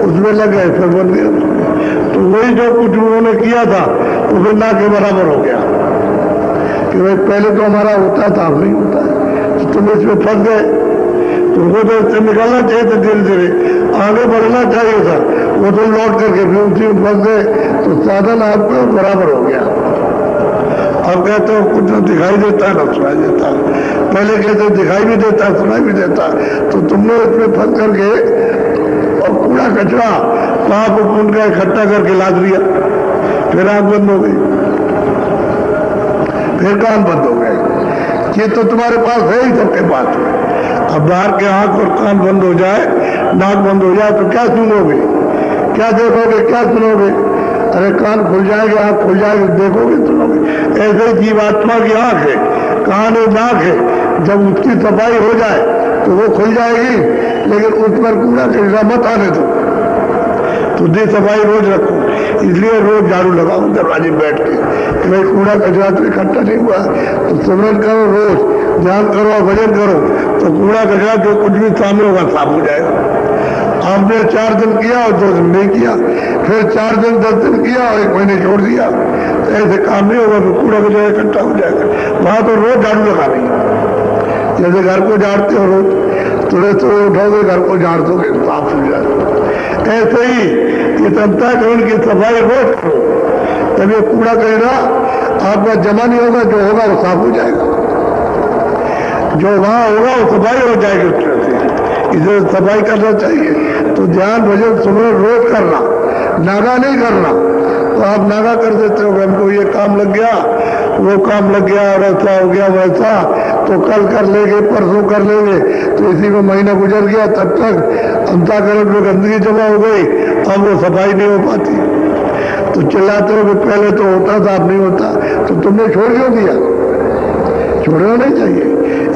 उसमें लग गए, फिर बन गया। तो वही जो कुछ उन्होंने किया था वो फिर ना के बराबर हो गया कि भाई पहले तो हमारा होता था, अब नहीं होता है, तो तुम इसमें फंस गए। तुमको तो इससे निकलना चाहिए था, धीरे धीरे आगे बढ़ना चाहिए था, वो तुम लौट करके फिर उसी में फंस गए, तो साधन आपका बराबर हो गया। अब कहते हो कुछ ना दिखाई देता ना सुनाई देता, पहले कहते दिखाई भी देता सुनाई भी देता, तो तुमने इसमें फंस करके और कूड़ा कचरा पाप पुण्य का इकट्ठा करके लाद दिया, फिर आंख बंद हो गई, फिर कान बंद हो गए। ये तो तुम्हारे पास है ही, सबके पास है। अब बाहर के आंख और कान बंद हो जाए, नाक बंद हो जाए, तो क्या सुनोगे, क्या देखोगे, क्या सुनोगे? अरे कान खुल जाएगा, आंख खुल जाएगी, देखोगे सुनोगे। ऐसे ही जीवात्मा की आंख है, कान और नाक है, जब उसकी सफाई हो जाए तो वो खुल जाएगी, लेकिन उस पर कूड़ा कचरा मत आने दो। तो दी सफाई रोज रखो, इसलिए रोज झाड़ू लगाओ दरवाजे बैठ के, भाई कूड़ा कचरा तो इकट्ठा नहीं हुआ, तो सिमरन करो, रोज ध्यान करो, भजन करो, तो कूड़ा कचरा जो कुछ भी सामने होगा साफ हो जाएगा। आपने 4 दिन किया और 2 दिन नहीं किया, फिर 4 दिन 10 दिन किया और 1 महीने छोड़ दिया, तो ऐसे काम नहीं होगा, तो कूड़ा कचरा इकट्ठा हो जाएगा। वहां तो रोज झाड़ू लगानी है, जैसे घर को झाड़ते हो रोज, थोड़े थोड़े उठोगे, घर को झाड़ दोगे, साफ हो जाएगा। ऐसे ही इस अंतःकरण की सफाई रोज करो, तब ये कूड़ा कचरा आपका जमा नहीं होगा, जो होगा वो साफ हो जाएगा, जो वहां होगा वो सफाई हो जाएगी। उस तरह से इसे सफाई करना चाहिए। तो ध्यान भजन सुमरन रोज करना, नागा नहीं करना। तो आप नागा कर देते हो, हमको ये काम लग गया, वो काम लग गया, और ऐसा हो गया वैसा, तो कल कर लेंगे, परसों कर लेंगे, तो इसी में महीना गुजर गया, तब तक अंतःकरण में गंदगी जमा हो गई, अब वो सफाई नहीं हो पाती। तो चिल्लाते हो कि पहले तो होता था, अब नहीं होता, तो तुमने छोड़ क्यों दिया? छोड़ना नहीं चाहिए,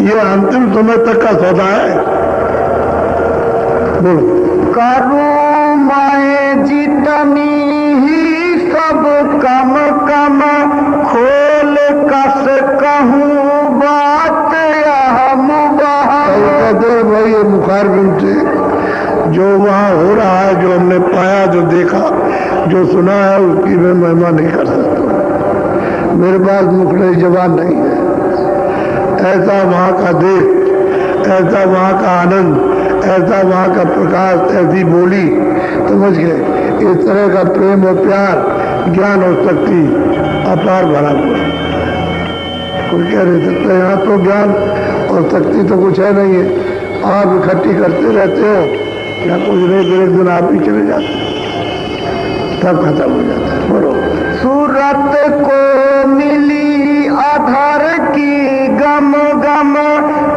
ये अंतिम समय तक का सौदा है। बोलो। करूँ मैं जितनी ही सब कम कम, खोल कस कहूँ बात यह जो देखा, जो सुना है उसकी मैं महिमा नहीं कर सकता। मेरे पास मुख नहीं, जबान नहीं है। ऐसा वहाँ का देश, ऐसा वहाँ का आनंद, ऐसा वहाँ का प्रकाश, ऐसी बोली, समझ गए। इस तरह का प्रेम और प्यार, ज्ञान और शक्ति अपार भरा हुआ है। कोई कह नहीं सकता यहाँ तो ज्ञान और शक्ति तो कुछ है नहीं है। आप इकट्ठी करते रहते हो, या कुछ नहीं, फिर एक दिन आप ही चले जाते हो, सब खत्म हो जाता है। बोलो। सूरत को मिली आधार की गम गम,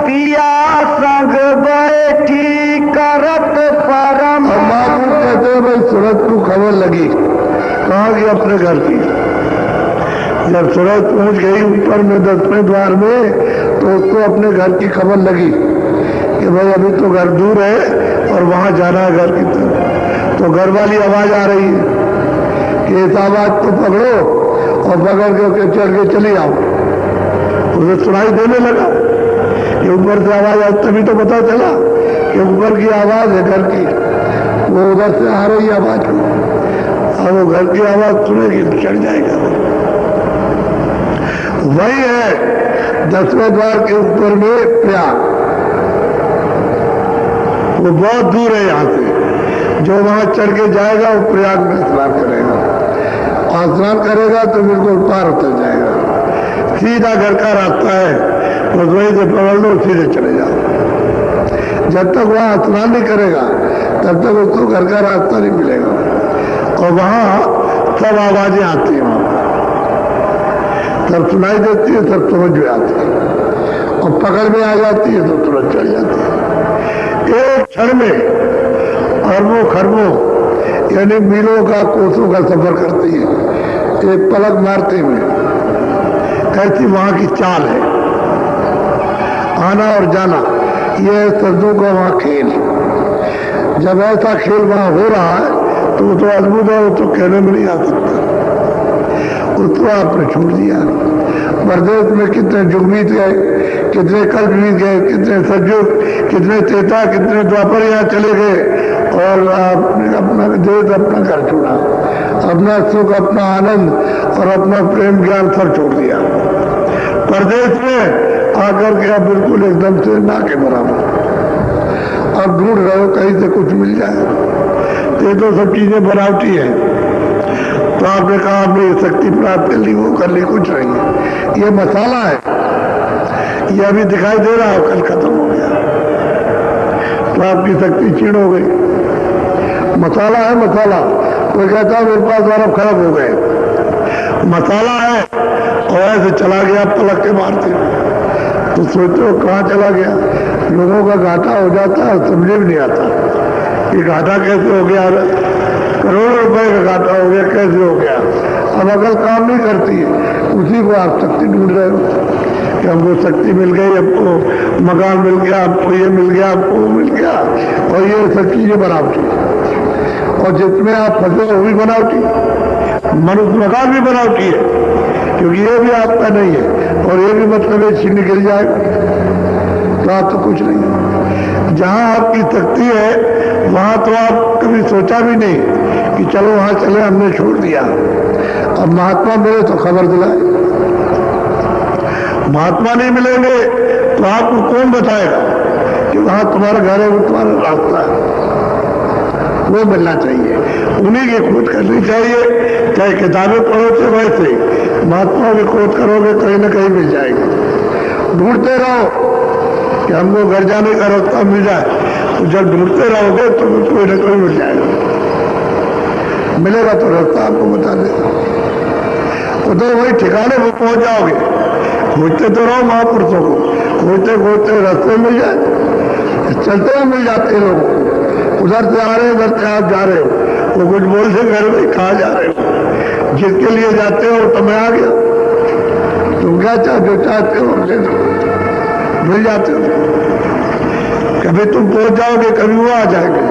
पिया संग बैठी करत परम। अब बाबू कहते हैं भाई सूरत को खबर लगी, कहाँ गई? अपने घर की। जब सूरत पहुंच गई ऊपर में 10वें द्वार में, तो उसको अपने घर की खबर लगी कि भाई अभी तो घर दूर है और वहां जाना है घर की तरफ। तो घर वाली आवाज आ रही है कि इस आवाज को पकड़ो और पकड़ के चल के चली आओ। उसे सुनाई देने लगा कि ऊपर से आवाज आई, तभी तो पता चला कि ऊपर की आवाज है घर की, वो उधर से आ रही आवाज को। अब वो घर की आवाज सुनेगी तो चढ़ जाएगा। वही है 10वें द्वार के ऊपर में प्रयाग, वो बहुत दूर है यहाँ से। जो वहां चढ़ के जाएगा वो प्रयाग में स्नान करेगा, और स्नान करेगा तो बिल्कुल पार उतर जाएगा। सीधा घर का रास्ता है, बस वहीं से पकड़ लो, सीधे चले जाओ। जब तक वहां स्नान नहीं करेगा तब तक उसको घर का रास्ता नहीं मिलेगा। और वहां सब आवाजें आती हैं, वहां सब सुनाई देती है, सब समझ में आती है, और पकड़ में आ जाती है तो तुरंत चल जाती है। एक क्षण में अरबों खरबों यानी मीलों का, कोसों का सफर करती है एक पलक मारते में। ऐसी वहां की चाल है, आना और जाना, यह शब्दों का वहां खेल। जब ऐसा खेल वहां हो रहा है तो वो तो अद्भुत है, वो तो कहने में नहीं आ सकता। उसको आपने छोड़ दिया। परदेश में कितने युग बीत गए, कितने कल्प बीत गए, कितने सतयुग, कितने त्रेता, कितने द्वापर यहाँ चले गए, और आपने अपना देश, अपना घर छोड़ा, अपना सुख, अपना आनंद और अपना प्रेम ज्ञान सब छोड़ दिया। परदेश में आकर के अब बिल्कुल एकदम से ना के बराबर। अब ढूंढ रहे हो कहीं से कुछ मिल जाए, ये तो सब चीजें बनावटी है। तो आपने कहा आपने ये शक्ति प्राप्त कर ली, वो कर ली, कुछ नहीं है। ये मसाला है, ये अभी दिखाई दे रहा है, कल खत्म हो गया तो आपकी शक्ति क्षीण हो गई। मसाला है मसाला। कोई कहता है मेरे पास अरब खरब हो गए, मसाला है और ऐसे चला गया पलक के मारते। तो सोचो कहाँ चला गया। लोगों का घाटा हो जाता है, समझे भी नहीं आता ये घाटा कैसे हो गया। करोड़ों रुपए का घाटा हो गया, कैसे हो गया। अब अकल काम नहीं करती है, उसी को आप शक्ति ढूंढ रहे हो कि हमको शक्ति मिल गई, हमको मकान मिल गया, हमको ये मिल गया, हमको वो मिल गया, और ये सब चीजें बनावटी। और जिसमें आप फंसे वो भी बनावटी, मनुष्य मकान भी बनावटी है, क्योंकि ये भी आपका नहीं है, और ये भी मतलब ये छीन निकल जाएगा तो आप तो कुछ नहीं है। जहां आपकी शक्ति है वहां तो आप कभी सोचा भी नहीं कि चलो वहां चले, हमने छोड़ दिया। अब महात्मा मिले तो खबर दिलाए, महात्मा नहीं मिलेंगे तो आपको कौन बताएगा कि वहां तुम्हारा घर है, वो तुम्हारा रास्ता है। वो मिलना चाहिए, उन्हीं की खोज करनी चाहिए। चाहे किताबें पढ़ो तो वैसे महात्माओं की खोज करोगे कहीं ना कहीं मिल जाएगी। ढूंढते रहो कि हमको घर जाने का रास्ता मिल जाए, तो जब ढूंढते रहोगे तो कोई ना कोई मिल जाएगा, मिलेगा तो रास्ता आपको बता देगा। तो वही ठिकाने पर पहुंच जाओगे। खोजते तो रहो महापुरुषों को, खोजते खोजते रास्ते मिल जाए, चलते हुए मिल जाते हैं लोगों को। उधर से आ रहे हो, उधर से आप जा रहे हो, वो कुछ बोल से घर में कहाँ जा रहे हो, जिसके लिए जाते हो तो मैं आ गया, तुम क्या जो चाहते हो हमसे मिल जाते हो। कभी तुम पहुंच जाओगे, कभी वो आ जाएंगे,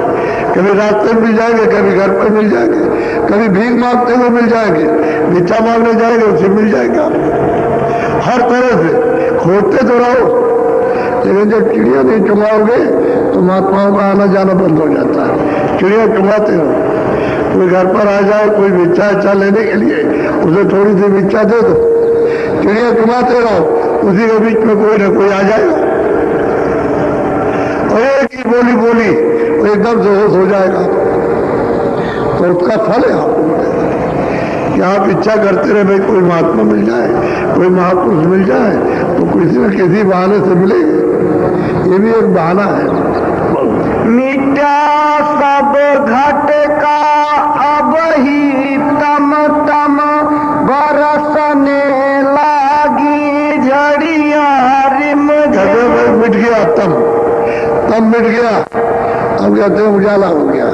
कभी रास्ते में मिल जाएंगे, कभी घर पर मिल जाएंगे, कभी भीख मांगते हुए मिल जाएंगे, भिक्षा मांगने जाएंगे उसे मिल जाएंगे आपको। हर तरह से खोजते तो रहो, लेकिन जब चिड़िया नहीं चुमाओगे तो महात्माओं का आना जाना बंद हो जाता है। चिड़िया चुमाते रहो, कोई घर पर आ जाए, कोई भिक्षा अच्छा लेने के लिए, उसे थोड़ी सी भिक्षा दे दो, चिड़िया घुमाते रहो, उसी के बीच में कोई ना कोई आ जाएगा और एक ही बोली बोली वो एकदम से होश हो जाएगा। तो उसका फल है आपको मिलेगा कि आप इच्छा करते रहे भाई कोई महात्मा मिल जाए, कोई महापुरुष मिल जाए, तो किसी न किसी बहाने से मिलेगी। ये भी एक बहाना है। मिटा सब घट का अब ही तम तम बरसने लागी झड़िया रिम झम। मिट गया तम मिट गया, अब कहते हैं उजाला हो गया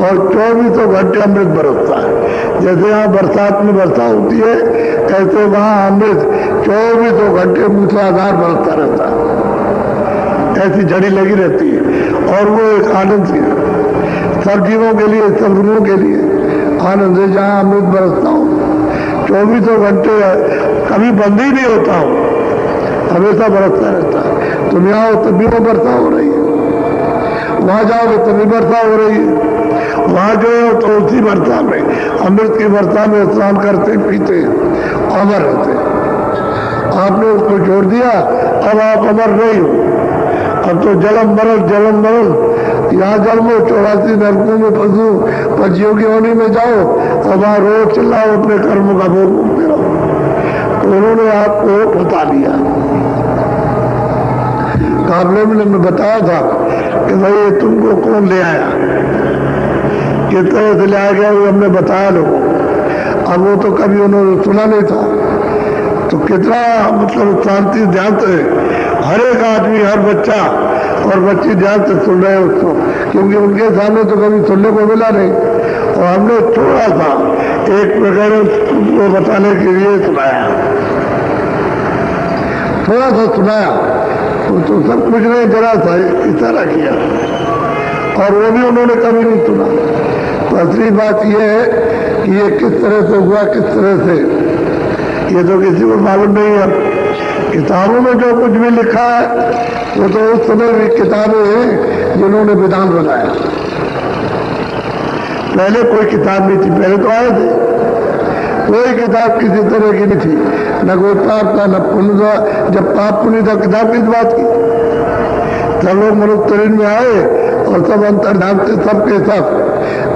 और 24 घंटे अमृत बरसता है। जैसे यहाँ बरसात में वर्षा होती है, ऐसे वहाँ अमृत 24 घंटे मूसलाधार बरसता रहता है। ऐसी झड़ी लगी रहती है और वो एक आनंद से सब जीवों के लिए, सब रूहों के लिए आनंद है। जहाँ अमृत बरसता हो 24 घंटे, कभी बंद ही नहीं होता हो, हमेशा बरसता रहता है। तुम यहाँ हो तब भी वो वर्षा हो रही है, वहां जाओगे तभी वर्षा हो रही है, वहां जो है तो उसी वर्षा में, अमृत की वर्षा में स्नान करते पीते अमर रहते। आपने उसको छोड़ दिया, अब आप अमर नहीं हो। अब तो जलम मरल, यहाँ जन्मो 84 नरकों में पशु पक्षियों की होनी में जाओ और वहां रोज चिल्लाओ, अपने कर्मों का भोग भोगते रहो। तो उन्होंने आपको बता दिया। काबले में बताया था कि भाई ये तुमको कौन ले आया, किस तरह से ले आया गया, वो हमने बताया लोगों। अब वो तो कभी उन्होंने सुना नहीं था, तो कितना मतलब शांति ध्यान से हर एक आदमी, हर बच्चा और बच्ची ध्यान से सुन रहे हैं उसको, क्योंकि उनके सामने तो कभी सुनने को मिला नहीं। और हमने थोड़ा सा एक प्रकार उनको बताने के लिए सुनाया, थोड़ा सा सुनाया, तो सब कुछ नहीं, जरा सा इशारा किया और वो भी उन्होंने कभी नहीं सुना। तो असली बात यह है कि ये किस तरह से हुआ, किस तरह से, ये तो किसी को मालूम नहीं है। किताबों में जो कुछ भी लिखा है वो तो उस समय भी किताबें हैं जिन्होंने विधान बनाया। पहले कोई किताब नहीं थी, पहले तो आए थे, कोई किताब किसी तरह की नहीं थी, न कोई पाप था न पुण्य था। जब पाप पुण्य था, किताब किस बात की? सब लोग मनुष्य शरीर में आए और सब अंतर्धाम से सबके सब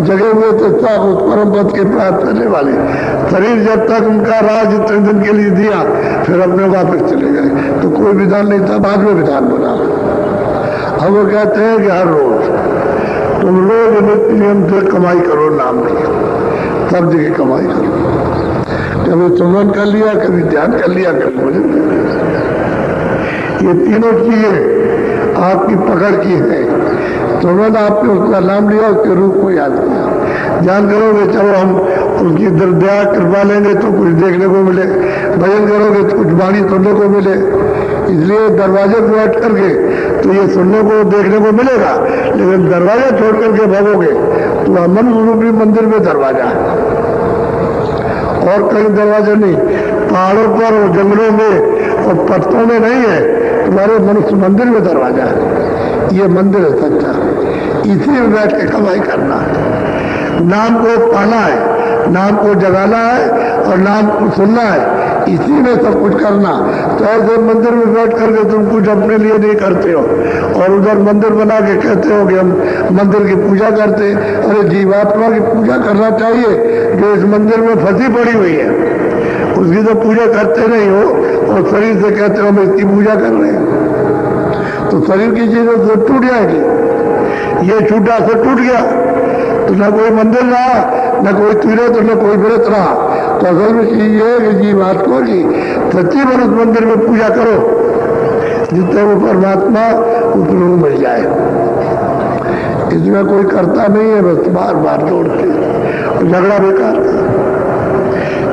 जगे हुए थे, सब उस परम पद के प्राप्त करने वाले। शरीर जब तक उनका राज इतने दिन के लिए दिया, फिर अपने वापस चले गए, तो कोई विधान नहीं था, बाद में विधान बना। अब वो कहते हैं कि हर रोज तुम लोग नियम से कमाई करो, नाम नहीं, सब जगह कमाई करो। कभी सुमन कर लिया, कभी ध्यान कर लिया, कभी भोजन कर लिया। ये तीनों चीजें आपकी पकड़ की है। सुमन आपने उसका नाम लिया, उसके रूप को याद किया, ध्यान करोगे चलो हम उसकी दया कृपा लेंगे तो कुछ देखने को मिले, भजन करोगे तो कुछ वाणी सुनने को मिले। इसलिए दरवाजे पर बैठ करके तो ये सुनने को देखने को मिलेगा, लेकिन दरवाजा छोड़ करके भागोगे तो अमन रूपी मंदिर में दरवाजा है और कहीं दरवाजा नहीं। पहाड़ों पर और जंगलों में और पत्तों में नहीं है, तुम्हारे मनुष्य मंदिर में दरवाजा है। ये मंदिर है सच्चा, इसी में बैठ के कमाई करना है, नाम को पाना है, नाम को जगाना है और नाम को सुनना है, इसी में सब कुछ करना। तो ऐसे मंदिर में बैठ करके तुम कुछ अपने लिए नहीं करते हो और उधर मंदिर बना के कहते हो कि हम मंदिर की पूजा करते। अरे जीवात्मा की पूजा करना चाहिए जो इस मंदिर में फंसी पड़ी हुई है, उसकी तो पूजा करते नहीं हो और शरीर से कहते हो हम इसकी पूजा कर रहे हैं। तो शरीर की चीजों से टूट जाएगी। ये छूटा से टूट गया तो न कोई मंदिर रहा, न कोई तीर्थ, न कोई व्रत रहा। तो असल में चीज ये है कि जीवात्मा की सच्ची मनुष्य मंदिर में पूजा करो, जिससे वो परमात्मा उस रूप मिल जाए। इसमें कोई करता नहीं है, बस बार बार जोड़ते और झगड़ा बेकार,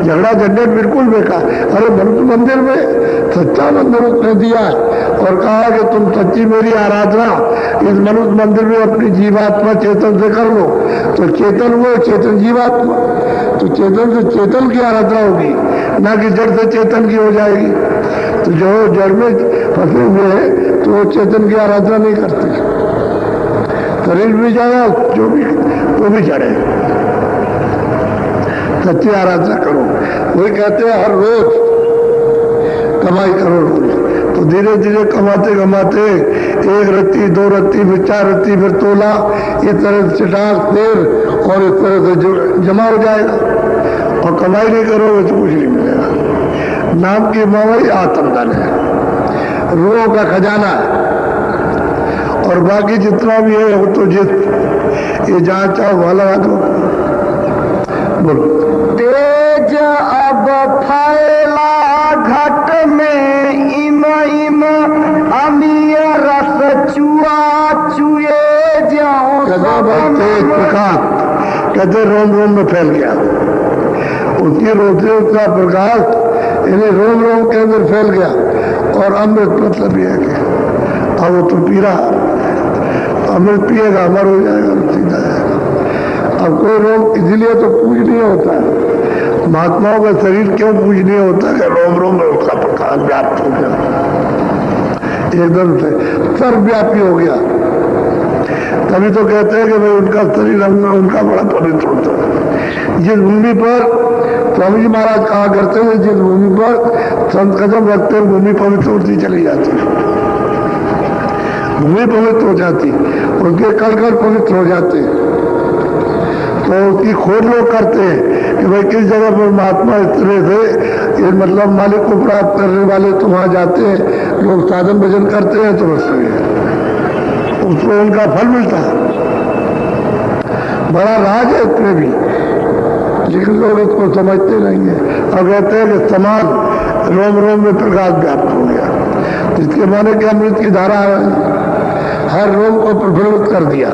झगड़ा झंझट बिल्कुल बेकार। अरे मनुष्य मंदिर में सच्चा मंदिर उसने दिया और कहा कि तुम सच्ची मेरी आराधना इस मनुष्य मंदिर में अपनी जीवात्मा चेतन से कर लो। तो चेतन वो, चेतन जीवात्मा, तो चेतन से चेतन की आराधना होगी, ना कि जड़ से चेतन की हो जाएगी। तो जो जड़ में फंसे हुए हैं तो वो चेतन की आराधना नहीं करते। शरीर भी जाए जो भी, वो भी जड़ है। सच्ची आराधना करो। वही कहते हैं हर रोज कमाई करो रोज। तो धीरे धीरे कमाते कमाते 1 रत्ती 2 रत्ती फिर 4 रत्ती फिर तोला, इस तरह से चटाक तेल और इस तरह से जमा हो जाएगा। और कमाई नहीं करोगे तो कुछ नहीं मिलेगा। नाम की मावई आत्मधन है, रूहों का खजाना है। और बाकी जितना भी है वो तो ये जहाँ चाहो वाला दो। बोलो। तेज अब फैला घट में इम इम अमीय रस चुआ चुए जाओ तेज प्रकाश कहते रोम रोम में फैल गया। उसकी रोशनी उसका प्रकाश इन्हें रोम रोम के अंदर फैल गया। और अमृत मतलब यह है कि अब वो तो पी रहा, अमृत पिएगा अमर हो जाएगा, सीधा जाएगा। अब कोई रोग इसीलिए तो पूजनीय होता है। महात्माओं का शरीर क्यों पूजनीय होता है? रोम रोम में उसका प्रकाश व्याप्त हो गया, एकदम से सर्वव्यापी हो गया। तभी तो कहते हैं कि भाई उनका शरीर उनका बड़ा पवित्र होता है। जिस भूमि पर स्वामी जी महाराज कहा करते हैं, जिस भूमि पर संत कदम रखते हैं भूमि पवित्र होती चली जाती है, भूमि पवित्र हो जाती, उनके कण कण पवित्र हो जाते हैं। तो उसकी खोज लोग करते हैं कि भाई किस जगह पर महात्मा इस तरह से मतलब मालिक को प्राप्त करने वाले तो वहां जाते हैं, लोग साधन भजन करते हैं तो बस उसको उनका फल मिलता है। बड़ा राज है इसमें भी, लेकिन लोग इसको समझते नहीं है। अब कहते हैं कि समान रोम रोम में प्रकाश व्याप्त हो गया, जिसके माने कि अमृत की धारा हर रोम को प्रफुल्लित कर दिया,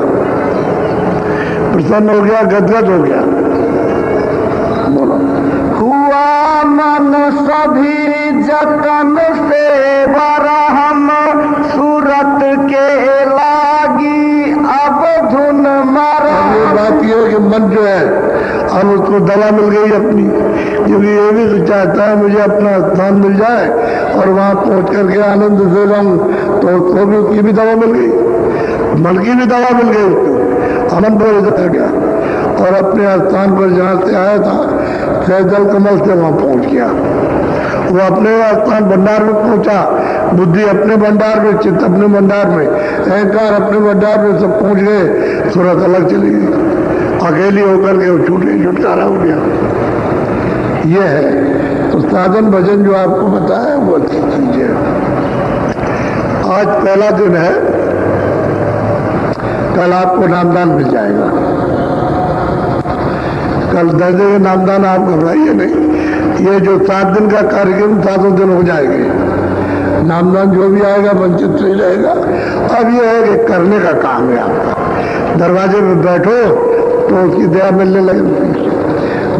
प्रसन्न हो गया, गदगद हो गया। बोलो। हुआ मन सभी जतन से बरहम सूरत के लागी अब धुन मारा। ये बात ये है कि मन जो है अब उसको दवा मिल गई अपनी, क्योंकि ये भी तो चाहता है मुझे अपना स्थान मिल जाए और वहां पहुंच करके आनंद से रहूं, तो उसको भी उसकी भी दवा मिल गई, मन की भी दवा मिल गई उसको, आनंद पर गया और अपने स्थान पर जहां से आया था सहजल कमल से वहां पहुंच गया। वो अपने स्थान भंडार में पहुंचा, बुद्धि अपने भंडार में, चित्त अपने भंडार में, अहंकार अपने भंडार में, सब पहुंच गए। सूरत अलग चली गई, अकेली होकर के वो छुटकारा हो गया। ये है तो साधन भजन जो आपको बताया वो अच्छी चीज है। आज पहला दिन है, कल आपको नामदान मिल जाएगा। कल 10 दिन नामदान आप घबराइए नहीं, ये जो 7 दिन का कार्यक्रम 7 दिन हो जाएंगे। नामदान जो भी आएगा वंचित नहीं रहेगा। अब ये है कि करने का काम है आपका। दरवाजे पे बैठो तो उसकी दया मिलने लगेगी,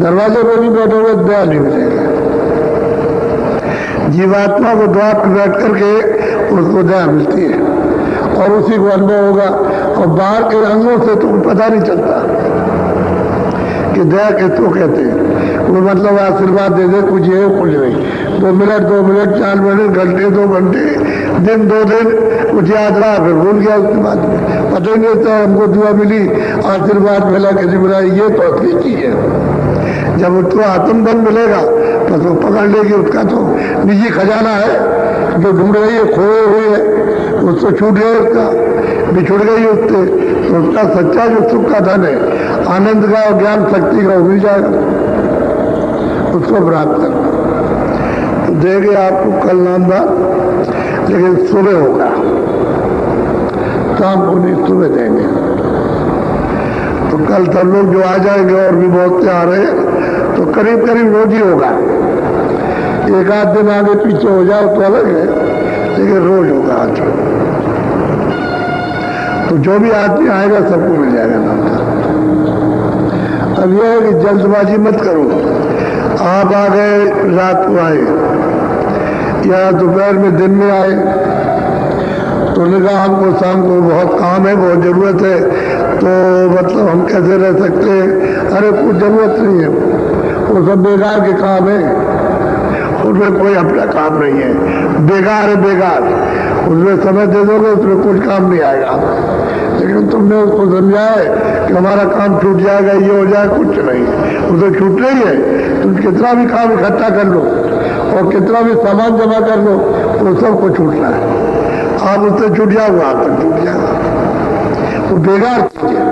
दरवाजे पे नहीं बैठोगे दया नहीं मिलेगी। जीवात्मा को द्वार पर बैठ करके उसको दया मिलती है और उसी को अनुभव होगा। और बाहर के अंगों से तो पता नहीं चलता कि दया किसको कहते हैं। वो मतलब आशीर्वाद दे दे, कुछ है कुछ नहीं, 2 मिनट 2 मिनट 4 मिनट, घंटे 2 घंटे, दिन 2 दिन, कुछ याद रहा फिर भूल गया, उसके बाद पता ही नहीं होता हमको दुआ मिली, आशीर्वाद मिला, किसी मिला। ये तो असली चीज है। जब उसको आत्मबल मिलेगा तो वो पकड़ लेगी, उसका तो निजी खजाना है जो ढूंढ रही है, खोए हुए है, उसको छूट गया, उसका बिछुड़ गई उससे, तो उसका सच्चा जो सुख का धन है, आनंद का और ज्ञान शक्ति का, वो मिल जाएगा, उसको प्राप्त करना। तो देंगे आपको कल नामदान, लेकिन सुबह होगा, शाम को नहीं, सुबह देंगे। तो कल सब लोग जो आ जाएंगे, और भी बहुत से आ रहे हैं, तो करीब करीब रोज ही होगा। 1 आध दिन आगे पीछे हो जाओ तो अलग है, लेकिन रोज होगा आज। तो जो भी आदमी आएगा सबको मिल जाएगा नामदान। अब यह है कि जल्दबाजी मत करो। आप आ गए, रात को आए या दोपहर में दिन में आए, तो उन्होंने कहा हमको शाम को बहुत काम है, बहुत जरूरत है, तो मतलब हम कैसे रह सकते हैं? अरे कुछ जरूरत नहीं है, वो सब बेकार के काम है, उसमें कोई अपना काम नहीं है, बेकार है बेकार। उसमें समय दे दोगे उसमें कुछ काम नहीं आएगा, लेकिन लेकिन तुमने उसको समझाया है कि हमारा काम छूट जाएगा, ये हो जाए, कुछ नहीं, वो तो छूट रही है। तुम कितना भी काम इकट्ठा कर लो और कितना भी सामान जमा कर लो, वो सबको छूटना है। आप उससे छूट जाओगे, आप तक छूट जाएगा। वो बेकार चीज है,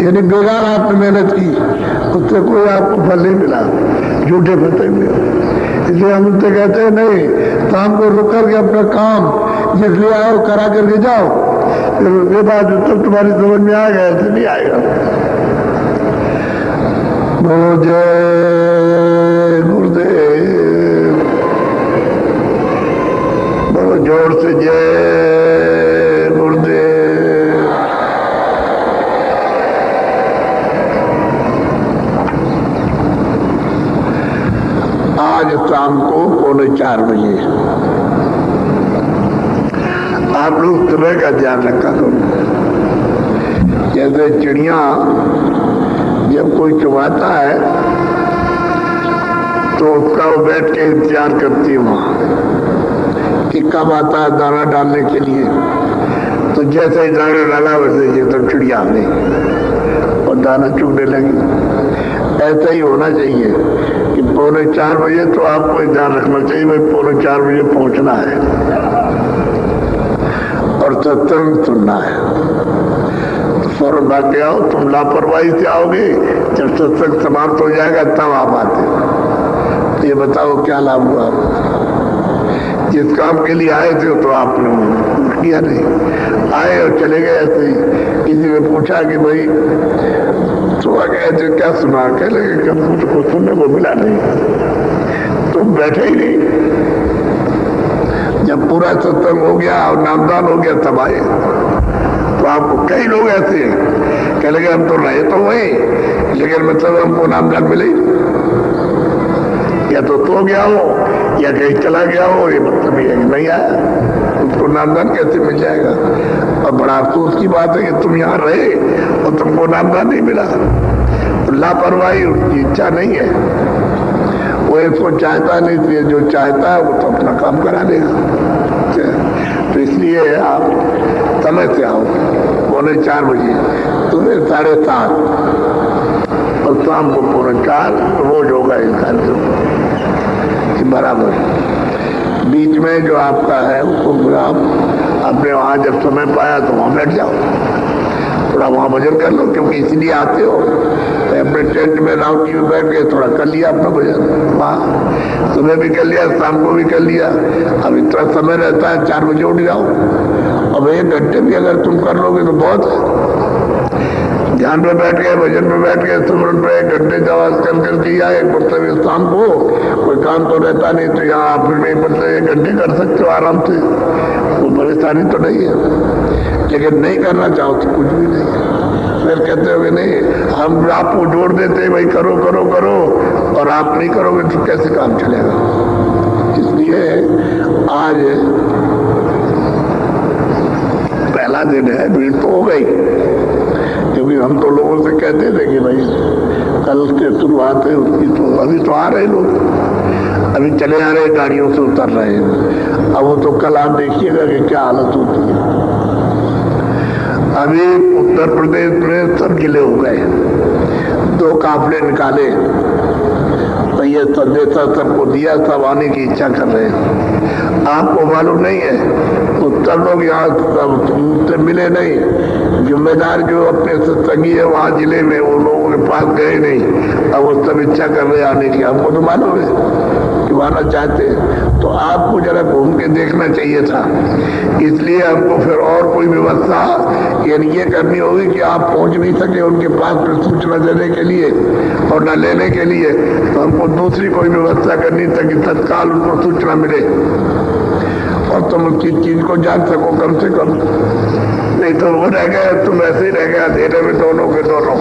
यानी बेकार आपने मेहनत की, उससे कोई आपको फल नहीं मिला, झूठे फंसे हुए हो। इसलिए हम उससे कहते हैं नहीं, शाम को रुक करके अपना काम जिसलिए आओ करा करके जाओ, फिर उसके बाद तब तुम्हारी समझ में आएगा, ऐसे नहीं आएगा। बोलो जय गुरुदेव, बोलो जोर से जय गुरुदेव। आज शाम को 3:45 बजे आप लोग सुबह का ध्यान रखा करो। जैसे चिड़िया जब कोई चुमाता है तो उसका वो बैठ के इंतजार करती है वहां कि कब आता है दाना डालने के लिए। तो जैसे ही दाना डाला वैसे ये तो चिड़िया आ गई और दाना चुगने लगी। ऐसा ही होना चाहिए कि 3:45 बजे तो आपको ध्यान रखना चाहिए, भाई 3:45 बजे पहुंचना है और सत्संग सुनना है। तो फौरन भाग के आओ। तुम लापरवाही से आओगे, जब सत्संग समाप्त हो जाएगा तब आप आते। तो ये बताओ क्या लाभ हुआ? जिस काम के लिए आए थे तो आपने किया नहीं, आए और चले गए ऐसे ही। किसी ने पूछा कि भाई तो गए थे, क्या सुना? कह लगे कि मुझको सुनने को मिला नहीं, तुम बैठे ही नहीं। जब पूरा सत्संग हो गया और नामदान हो गया तब आए। तो आपको कई लोग ऐसे हैं, कह लगे हम तो रहे तो वही, लेकिन मतलब हमको नामदान मिले ही नहीं। या तो सो गया हो या कहीं चला गया हो, ये मतलब ये नहीं आया, उसको नामदान कैसे मिल जाएगा? और बड़ा अफसोस की बात है कि तुम यहाँ रहे और तुमको नामदान नहीं मिला। तो लापरवाही उसकी इच्छा नहीं है, वो इसको चाहता नहीं, इसलिए जो चाहता है वो तो अपना काम करा लेगा। तो इसलिए आप समय से आओ, 3:45 बजे, सुबह 7:30 और शाम को 4:45 रोज होगा इस कार्यक्रम बराबर। बीच में जो आपका है उसको आप अपने वहाँ जब समय पाया तो वहाँ बैठ जाओ, थोड़ा वहाँ भजन कर लो, क्योंकि इसलिए आते हो। तो अपने टेंट में राउटी में बैठ के थोड़ा कर लिया अपना भजन, वहाँ सुबह भी कर लिया, शाम को भी कर लिया। अब इतना समय रहता है, 4 बजे उठ जाओ। अब 1 घंटे भी अगर तुम कर लोगे तो बहुत है। ध्यान में बैठ गए, भजन में बैठ गए, सुमरन पे 1 घंटे जवाब कर दिया, एक मतलब शाम को कोई काम तो रहता नहीं, तो यहाँ आप फिर मतलब 1 घंटे कर सकते हो आराम से, कोई परेशानी तो नहीं है। लेकिन नहीं करना चाहो तो कुछ भी नहीं है। फिर कहते हो कि नहीं, हम आपको जोड़ देते हैं भाई करो करो करो, और आप नहीं करोगे तो कैसे काम चलेगा? इसलिए आज पहला दिन है, भीड़ तो हो गई, क्योंकि हम तो लोगों से कहते थे कि भाई कल से शुरुआत है उसकी। तो अभी तो आ रहे लोग, अभी चले आ रहे, गाड़ियों से उतर रहे हैं। अब वो तो कल आप देखिएगा कि क्या हालत होती है। अभी उत्तर प्रदेश में सब जिले हो गए, 2 काफले निकाले, तो ये संदेशा सबको दिया, सब आने की इच्छा कर रहे हैं। आपको मालूम नहीं है, उत्तर लोग यहाँ से मिले नहीं, जिम्मेदार जो अपने सत्संगी है वहाँ जिले में, वो लोगों के पास गए नहीं। अब वो सब इच्छा कर रहे आने की। हमको तो मालूम है कि आना चाहते हैं, तो आपको जरा घूम के देखना चाहिए था। इसलिए हमको फिर और कोई व्यवस्था यानी ये करनी होगी कि आप पहुंच नहीं सके उनके पास फिर सूचना देने के लिए और न लेने के लिए, तो हमको दूसरी कोई व्यवस्था करनी ताकि तत्काल उनको सूचना मिले और तुम उसकी चीज को जान सको कम से कम। नहीं तो वो रह गए, तुम ऐसे ही रह गए अंधेरे में दोनों के दोनों।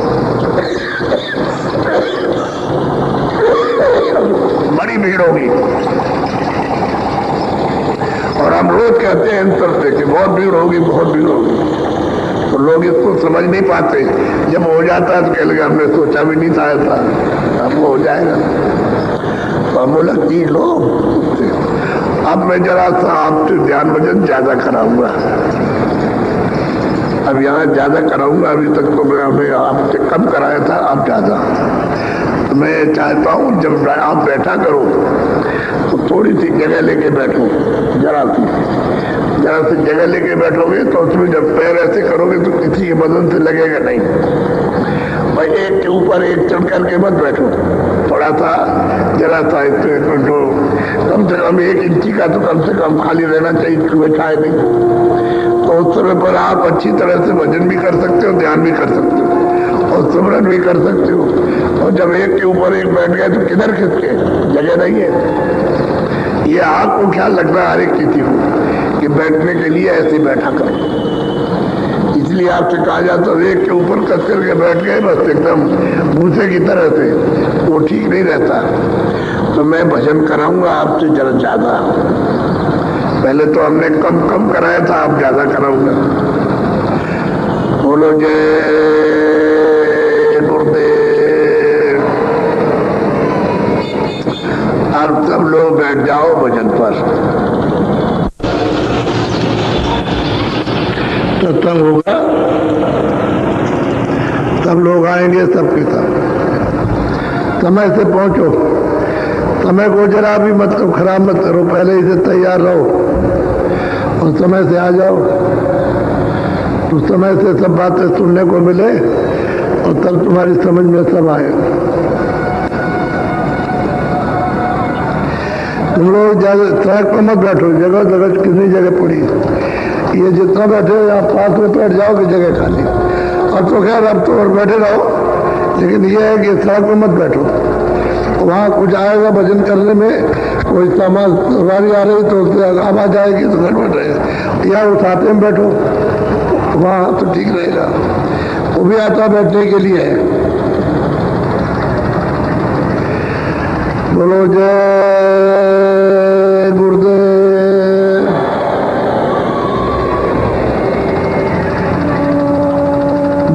बड़ी भीड़ होगी, और हम रोज कहते हैं इन तरफ से कि बहुत भीड़ होगी, बहुत भीड़ होगी। तो लोग इसको समझ नहीं पाते। जब हो जाता है तो कह लगे हमने सोचा भी नहीं था ऐसा, अब वो हो जाएगा। तो हम बोला जी लो। अब मैं जरा सा आपसे ध्यान भजन ज्यादा करा हुआ, अब यहाँ ज्यादा कराऊंगा, अभी तक तो मैं आपसे कम कराया था, अब ज्यादा। तो मैं चाहता हूँ जब आप बैठा करो तो थोड़ी सी जगह लेके बैठो, जरा सी जगह लेके बैठोगे तो उसमें जब पैर ऐसे करोगे तो किसी के बदन से लगेगा नहीं। भाई एक के ऊपर एक चढ़ करके मत बैठो, थोड़ा सा जरा सा कंट्रोल, कम से कम 1 इंची का तो कम से कम खाली रहना चाहिए, बैठा है नहीं तो उस समय पर आप अच्छी तरह से भजन भी कर सकते हो, ध्यान भी कर सकते हो और सिमरन भी कर सकते हो। और जब एक के ऊपर एक बैठ गए तो किधर खिसके, जगह नहीं है। ये आपको ख्याल रखना हर एक किसी को कि बैठने के लिए ऐसे बैठा करें। इसलिए आपसे कहा जाता है एक के ऊपर कस करके बैठ गए बस एकदम भूसे की तरह से, वो ठीक नहीं रहता। तो मैं भजन कराऊंगा आपसे जरा ज्यादा, पहले तो हमने कम कम कराया था, अब ज्यादा कराऊंगा। बोलो जय गुरुदेव। अब सब लोग बैठ जाओ भजन पर। सत्संग होगा, सब लोग आएंगे, सबके सब समय से पहुंचो। समय को जरा भी मत खराब मत करो, पहले ही से तैयार रहो और समय से आ जाओ, तो समय से सब बातें सुनने को मिले और तब तुम्हारी समझ में सब आए। तुम लोग सड़क पर मत बैठो, जगह जगह कितनी जगह पड़ी, ये जितना बैठे आप पास में बैठ जाओगे जगह खाली। अब तो खैर अब तो और बैठे रहो, लेकिन ये है कि सड़क पर मत बैठो, वहाँ कुछ आएगा भजन करने में, कोई सामान सवारी आ रही तो आवाज आएगी तो गड़बड़ रहेगा। या उठाते में बैठो, वहाँ तो ठीक रहेगा। वो भी आता बैठने के लिए है। बोलो जय गुरुदेव।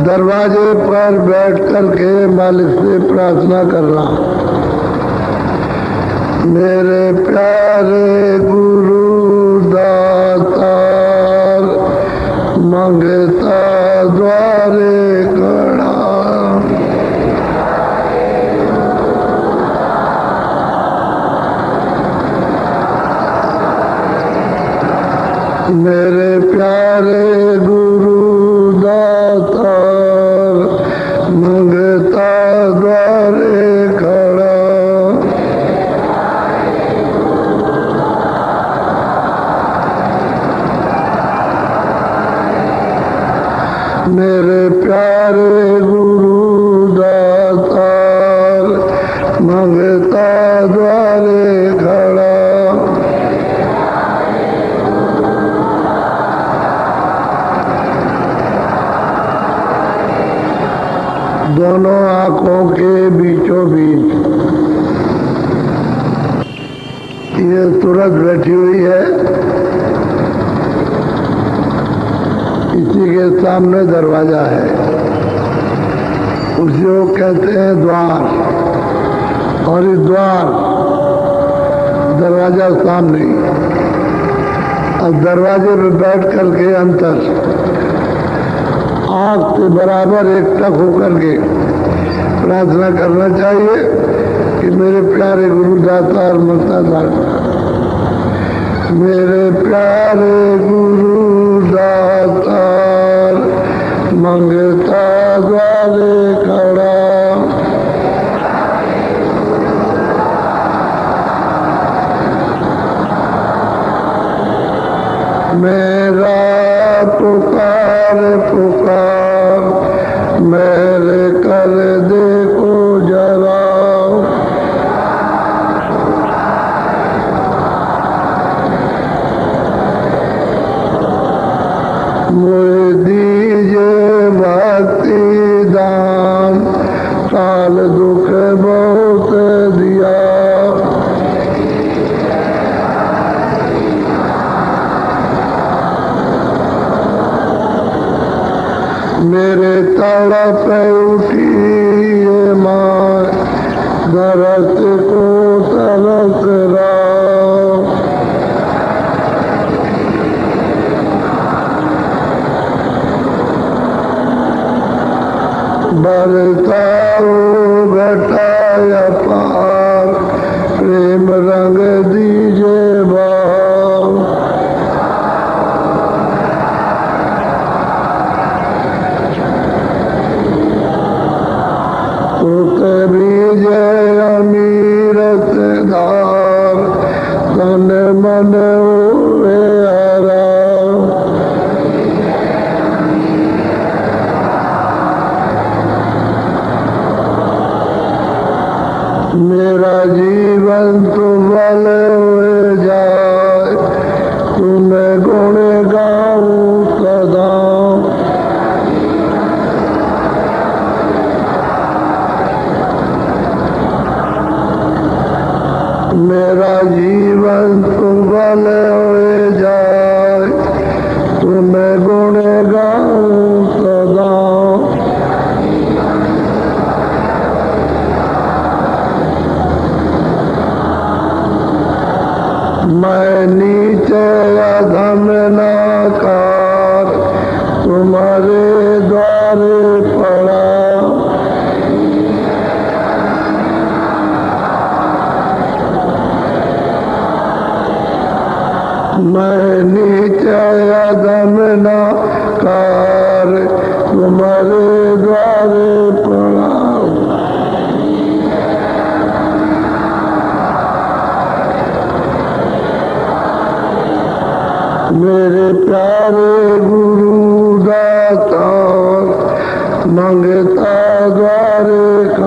दरवाजे पर बैठ करके मालिक से प्रार्थना करना, मेरे प्यारे गुरु दातार, मंगता द्वारे खड़ा, मेरे प्यारे गुरु दातार, मंगता द्वारे खड़ा, मेरे प्यारे गुरु दातार, मंगता द्वारे खड़ा। दोनों आंखों के बीचों बीच ये सूरज बैठी हुई है, इसी के सामने दरवाजा है, उसे वो कहते हैं द्वार। और इस द्वार दरवाजा सामने, अब दरवाजे पे बैठ करके अंतर आंख से बराबर एक टक होकर के प्रार्थना करना चाहिए कि मेरे प्यारे गुरु दातार मंगता द्वारे, मेरे प्यारे गुरु दातार, मंगता द्वारे खड़ा। मेरा पुकार पुकार, मेरे कर देखो जरा, मुझे दीजिए भक्ति दान, साल दुख बहुत दिया, मेरे तड़प उठी ये माँ, दरस को तरस रहा, घटाया पार, प्रेम रंग दीजे भाव। सुख बीजे अमीरत धार, तन मन हुए आराम। मेरा जीवन तुमल हुए जाए, तुम्हें गुण गाऊं सदा। मेरा जीवन तुमल हुए जाए, तुम्हें गुण गाऊं सदा। मैं नीचे अधम नाकार, तुम्हारे द्वारे पड़ा। मैं नीचे अधम नाकार, तुम्हारे द्वारे पड़ा। मेरे प्यारे गुरु दाता, मंगता द्वारे का।